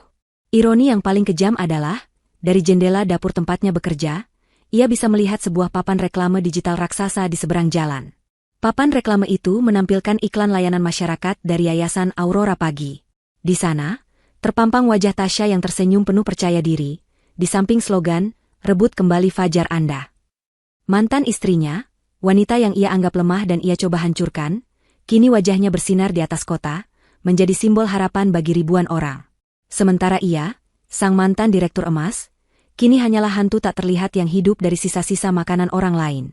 Ironi yang paling kejam adalah, dari jendela dapur tempatnya bekerja, ia bisa melihat sebuah papan reklame digital raksasa di seberang jalan. Papan reklame itu menampilkan iklan layanan masyarakat dari Yayasan Aurora Pagi. Di sana, terpampang wajah Tasya yang tersenyum penuh percaya diri, di samping slogan, "Rebut kembali fajar Anda." Mantan istrinya, wanita yang ia anggap lemah dan ia coba hancurkan, kini wajahnya bersinar di atas kota, menjadi simbol harapan bagi ribuan orang. Sementara ia, sang mantan direktur emas, kini hanyalah hantu tak terlihat yang hidup dari sisa-sisa makanan orang lain.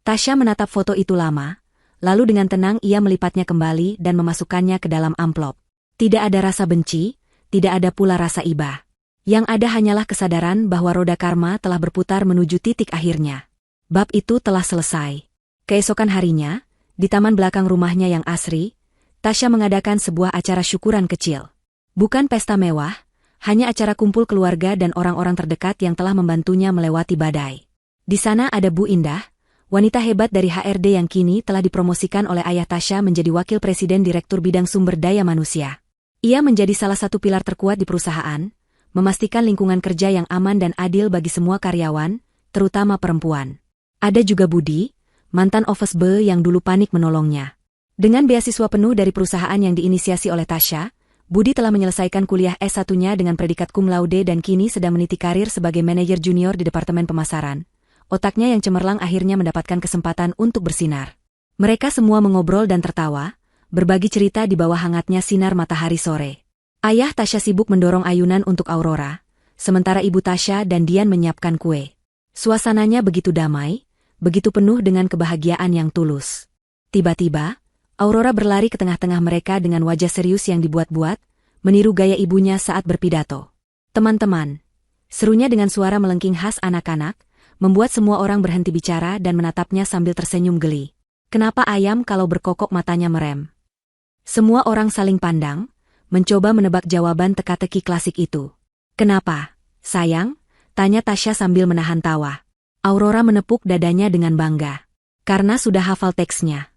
Tasya menatap foto itu lama, lalu dengan tenang ia melipatnya kembali dan memasukkannya ke dalam amplop. Tidak ada rasa benci, tidak ada pula rasa iba. Yang ada hanyalah kesadaran bahwa roda karma telah berputar menuju titik akhirnya. Bab itu telah selesai. Keesokan harinya, di taman belakang rumahnya yang asri, Tasya mengadakan sebuah acara syukuran kecil. Bukan pesta mewah, hanya acara kumpul keluarga dan orang-orang terdekat yang telah membantunya melewati badai. Di sana ada Bu Indah, wanita hebat dari HRD yang kini telah dipromosikan oleh ayah Tasya menjadi Wakil Presiden Direktur Bidang Sumber Daya Manusia. Ia menjadi salah satu pilar terkuat di perusahaan, memastikan lingkungan kerja yang aman dan adil bagi semua karyawan, terutama perempuan. Ada juga Budi, mantan office boy yang dulu panik menolongnya. Dengan beasiswa penuh dari perusahaan yang diinisiasi oleh Tasya, Budi telah menyelesaikan kuliah S1-nya dengan predikat cum laude dan kini sedang meniti karir sebagai manajer junior di Departemen Pemasaran. Otaknya yang cemerlang akhirnya mendapatkan kesempatan untuk bersinar. Mereka semua mengobrol dan tertawa, berbagi cerita di bawah hangatnya sinar matahari sore. Ayah Tasya sibuk mendorong ayunan untuk Aurora, sementara ibu Tasya dan Dian menyiapkan kue. Suasananya begitu damai, begitu penuh dengan kebahagiaan yang tulus. Tiba-tiba, Aurora berlari ke tengah-tengah mereka dengan wajah serius yang dibuat-buat, meniru gaya ibunya saat berpidato. "Teman-teman," serunya dengan suara melengking khas anak-anak, membuat semua orang berhenti bicara dan menatapnya sambil tersenyum geli. Kenapa ayam kalau berkokok matanya merem? Semua orang saling pandang, mencoba menebak jawaban teka-teki klasik itu. "Kenapa, sayang?" tanya Tasya sambil menahan tawa. Aurora menepuk dadanya dengan bangga. Karena sudah hafal teksnya.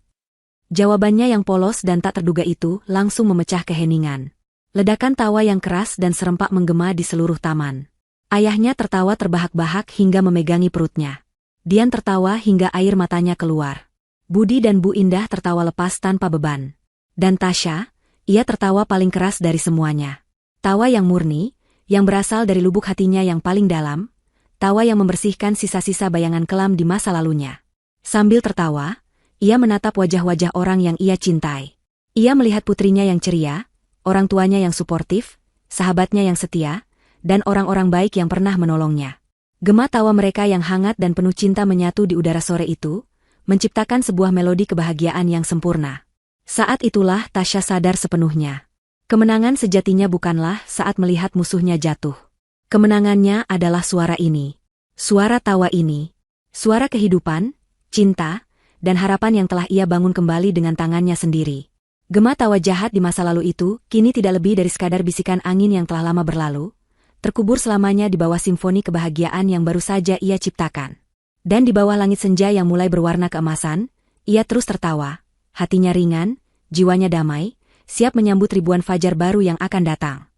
Jawabannya yang polos dan tak terduga itu langsung memecah keheningan. Ledakan tawa yang keras dan serempak menggema di seluruh taman. Ayahnya tertawa terbahak-bahak hingga memegangi perutnya. Dian tertawa hingga air matanya keluar. Budi dan Bu Indah tertawa lepas tanpa beban. Dan Tasya, ia tertawa paling keras dari semuanya. Tawa yang murni, yang berasal dari lubuk hatinya yang paling dalam, tawa yang membersihkan sisa-sisa bayangan kelam di masa lalunya. Sambil tertawa, ia menatap wajah-wajah orang yang ia cintai. Ia melihat putrinya yang ceria, orang tuanya yang suportif, sahabatnya yang setia, dan orang-orang baik yang pernah menolongnya. Gema tawa mereka yang hangat dan penuh cinta menyatu di udara sore itu, menciptakan sebuah melodi kebahagiaan yang sempurna. Saat itulah Tasya sadar sepenuhnya. Kemenangan sejatinya bukanlah saat melihat musuhnya jatuh. Kemenangannya adalah suara ini. Suara tawa ini. Suara kehidupan, cinta, dan harapan yang telah ia bangun kembali dengan tangannya sendiri. Gema tawa jahat di masa lalu itu kini tidak lebih dari sekadar bisikan angin yang telah lama berlalu, terkubur selamanya di bawah simfoni kebahagiaan yang baru saja ia ciptakan. Dan di bawah langit senja yang mulai berwarna keemasan, ia terus tertawa. Hatinya ringan, jiwanya damai, siap menyambut ribuan fajar baru yang akan datang.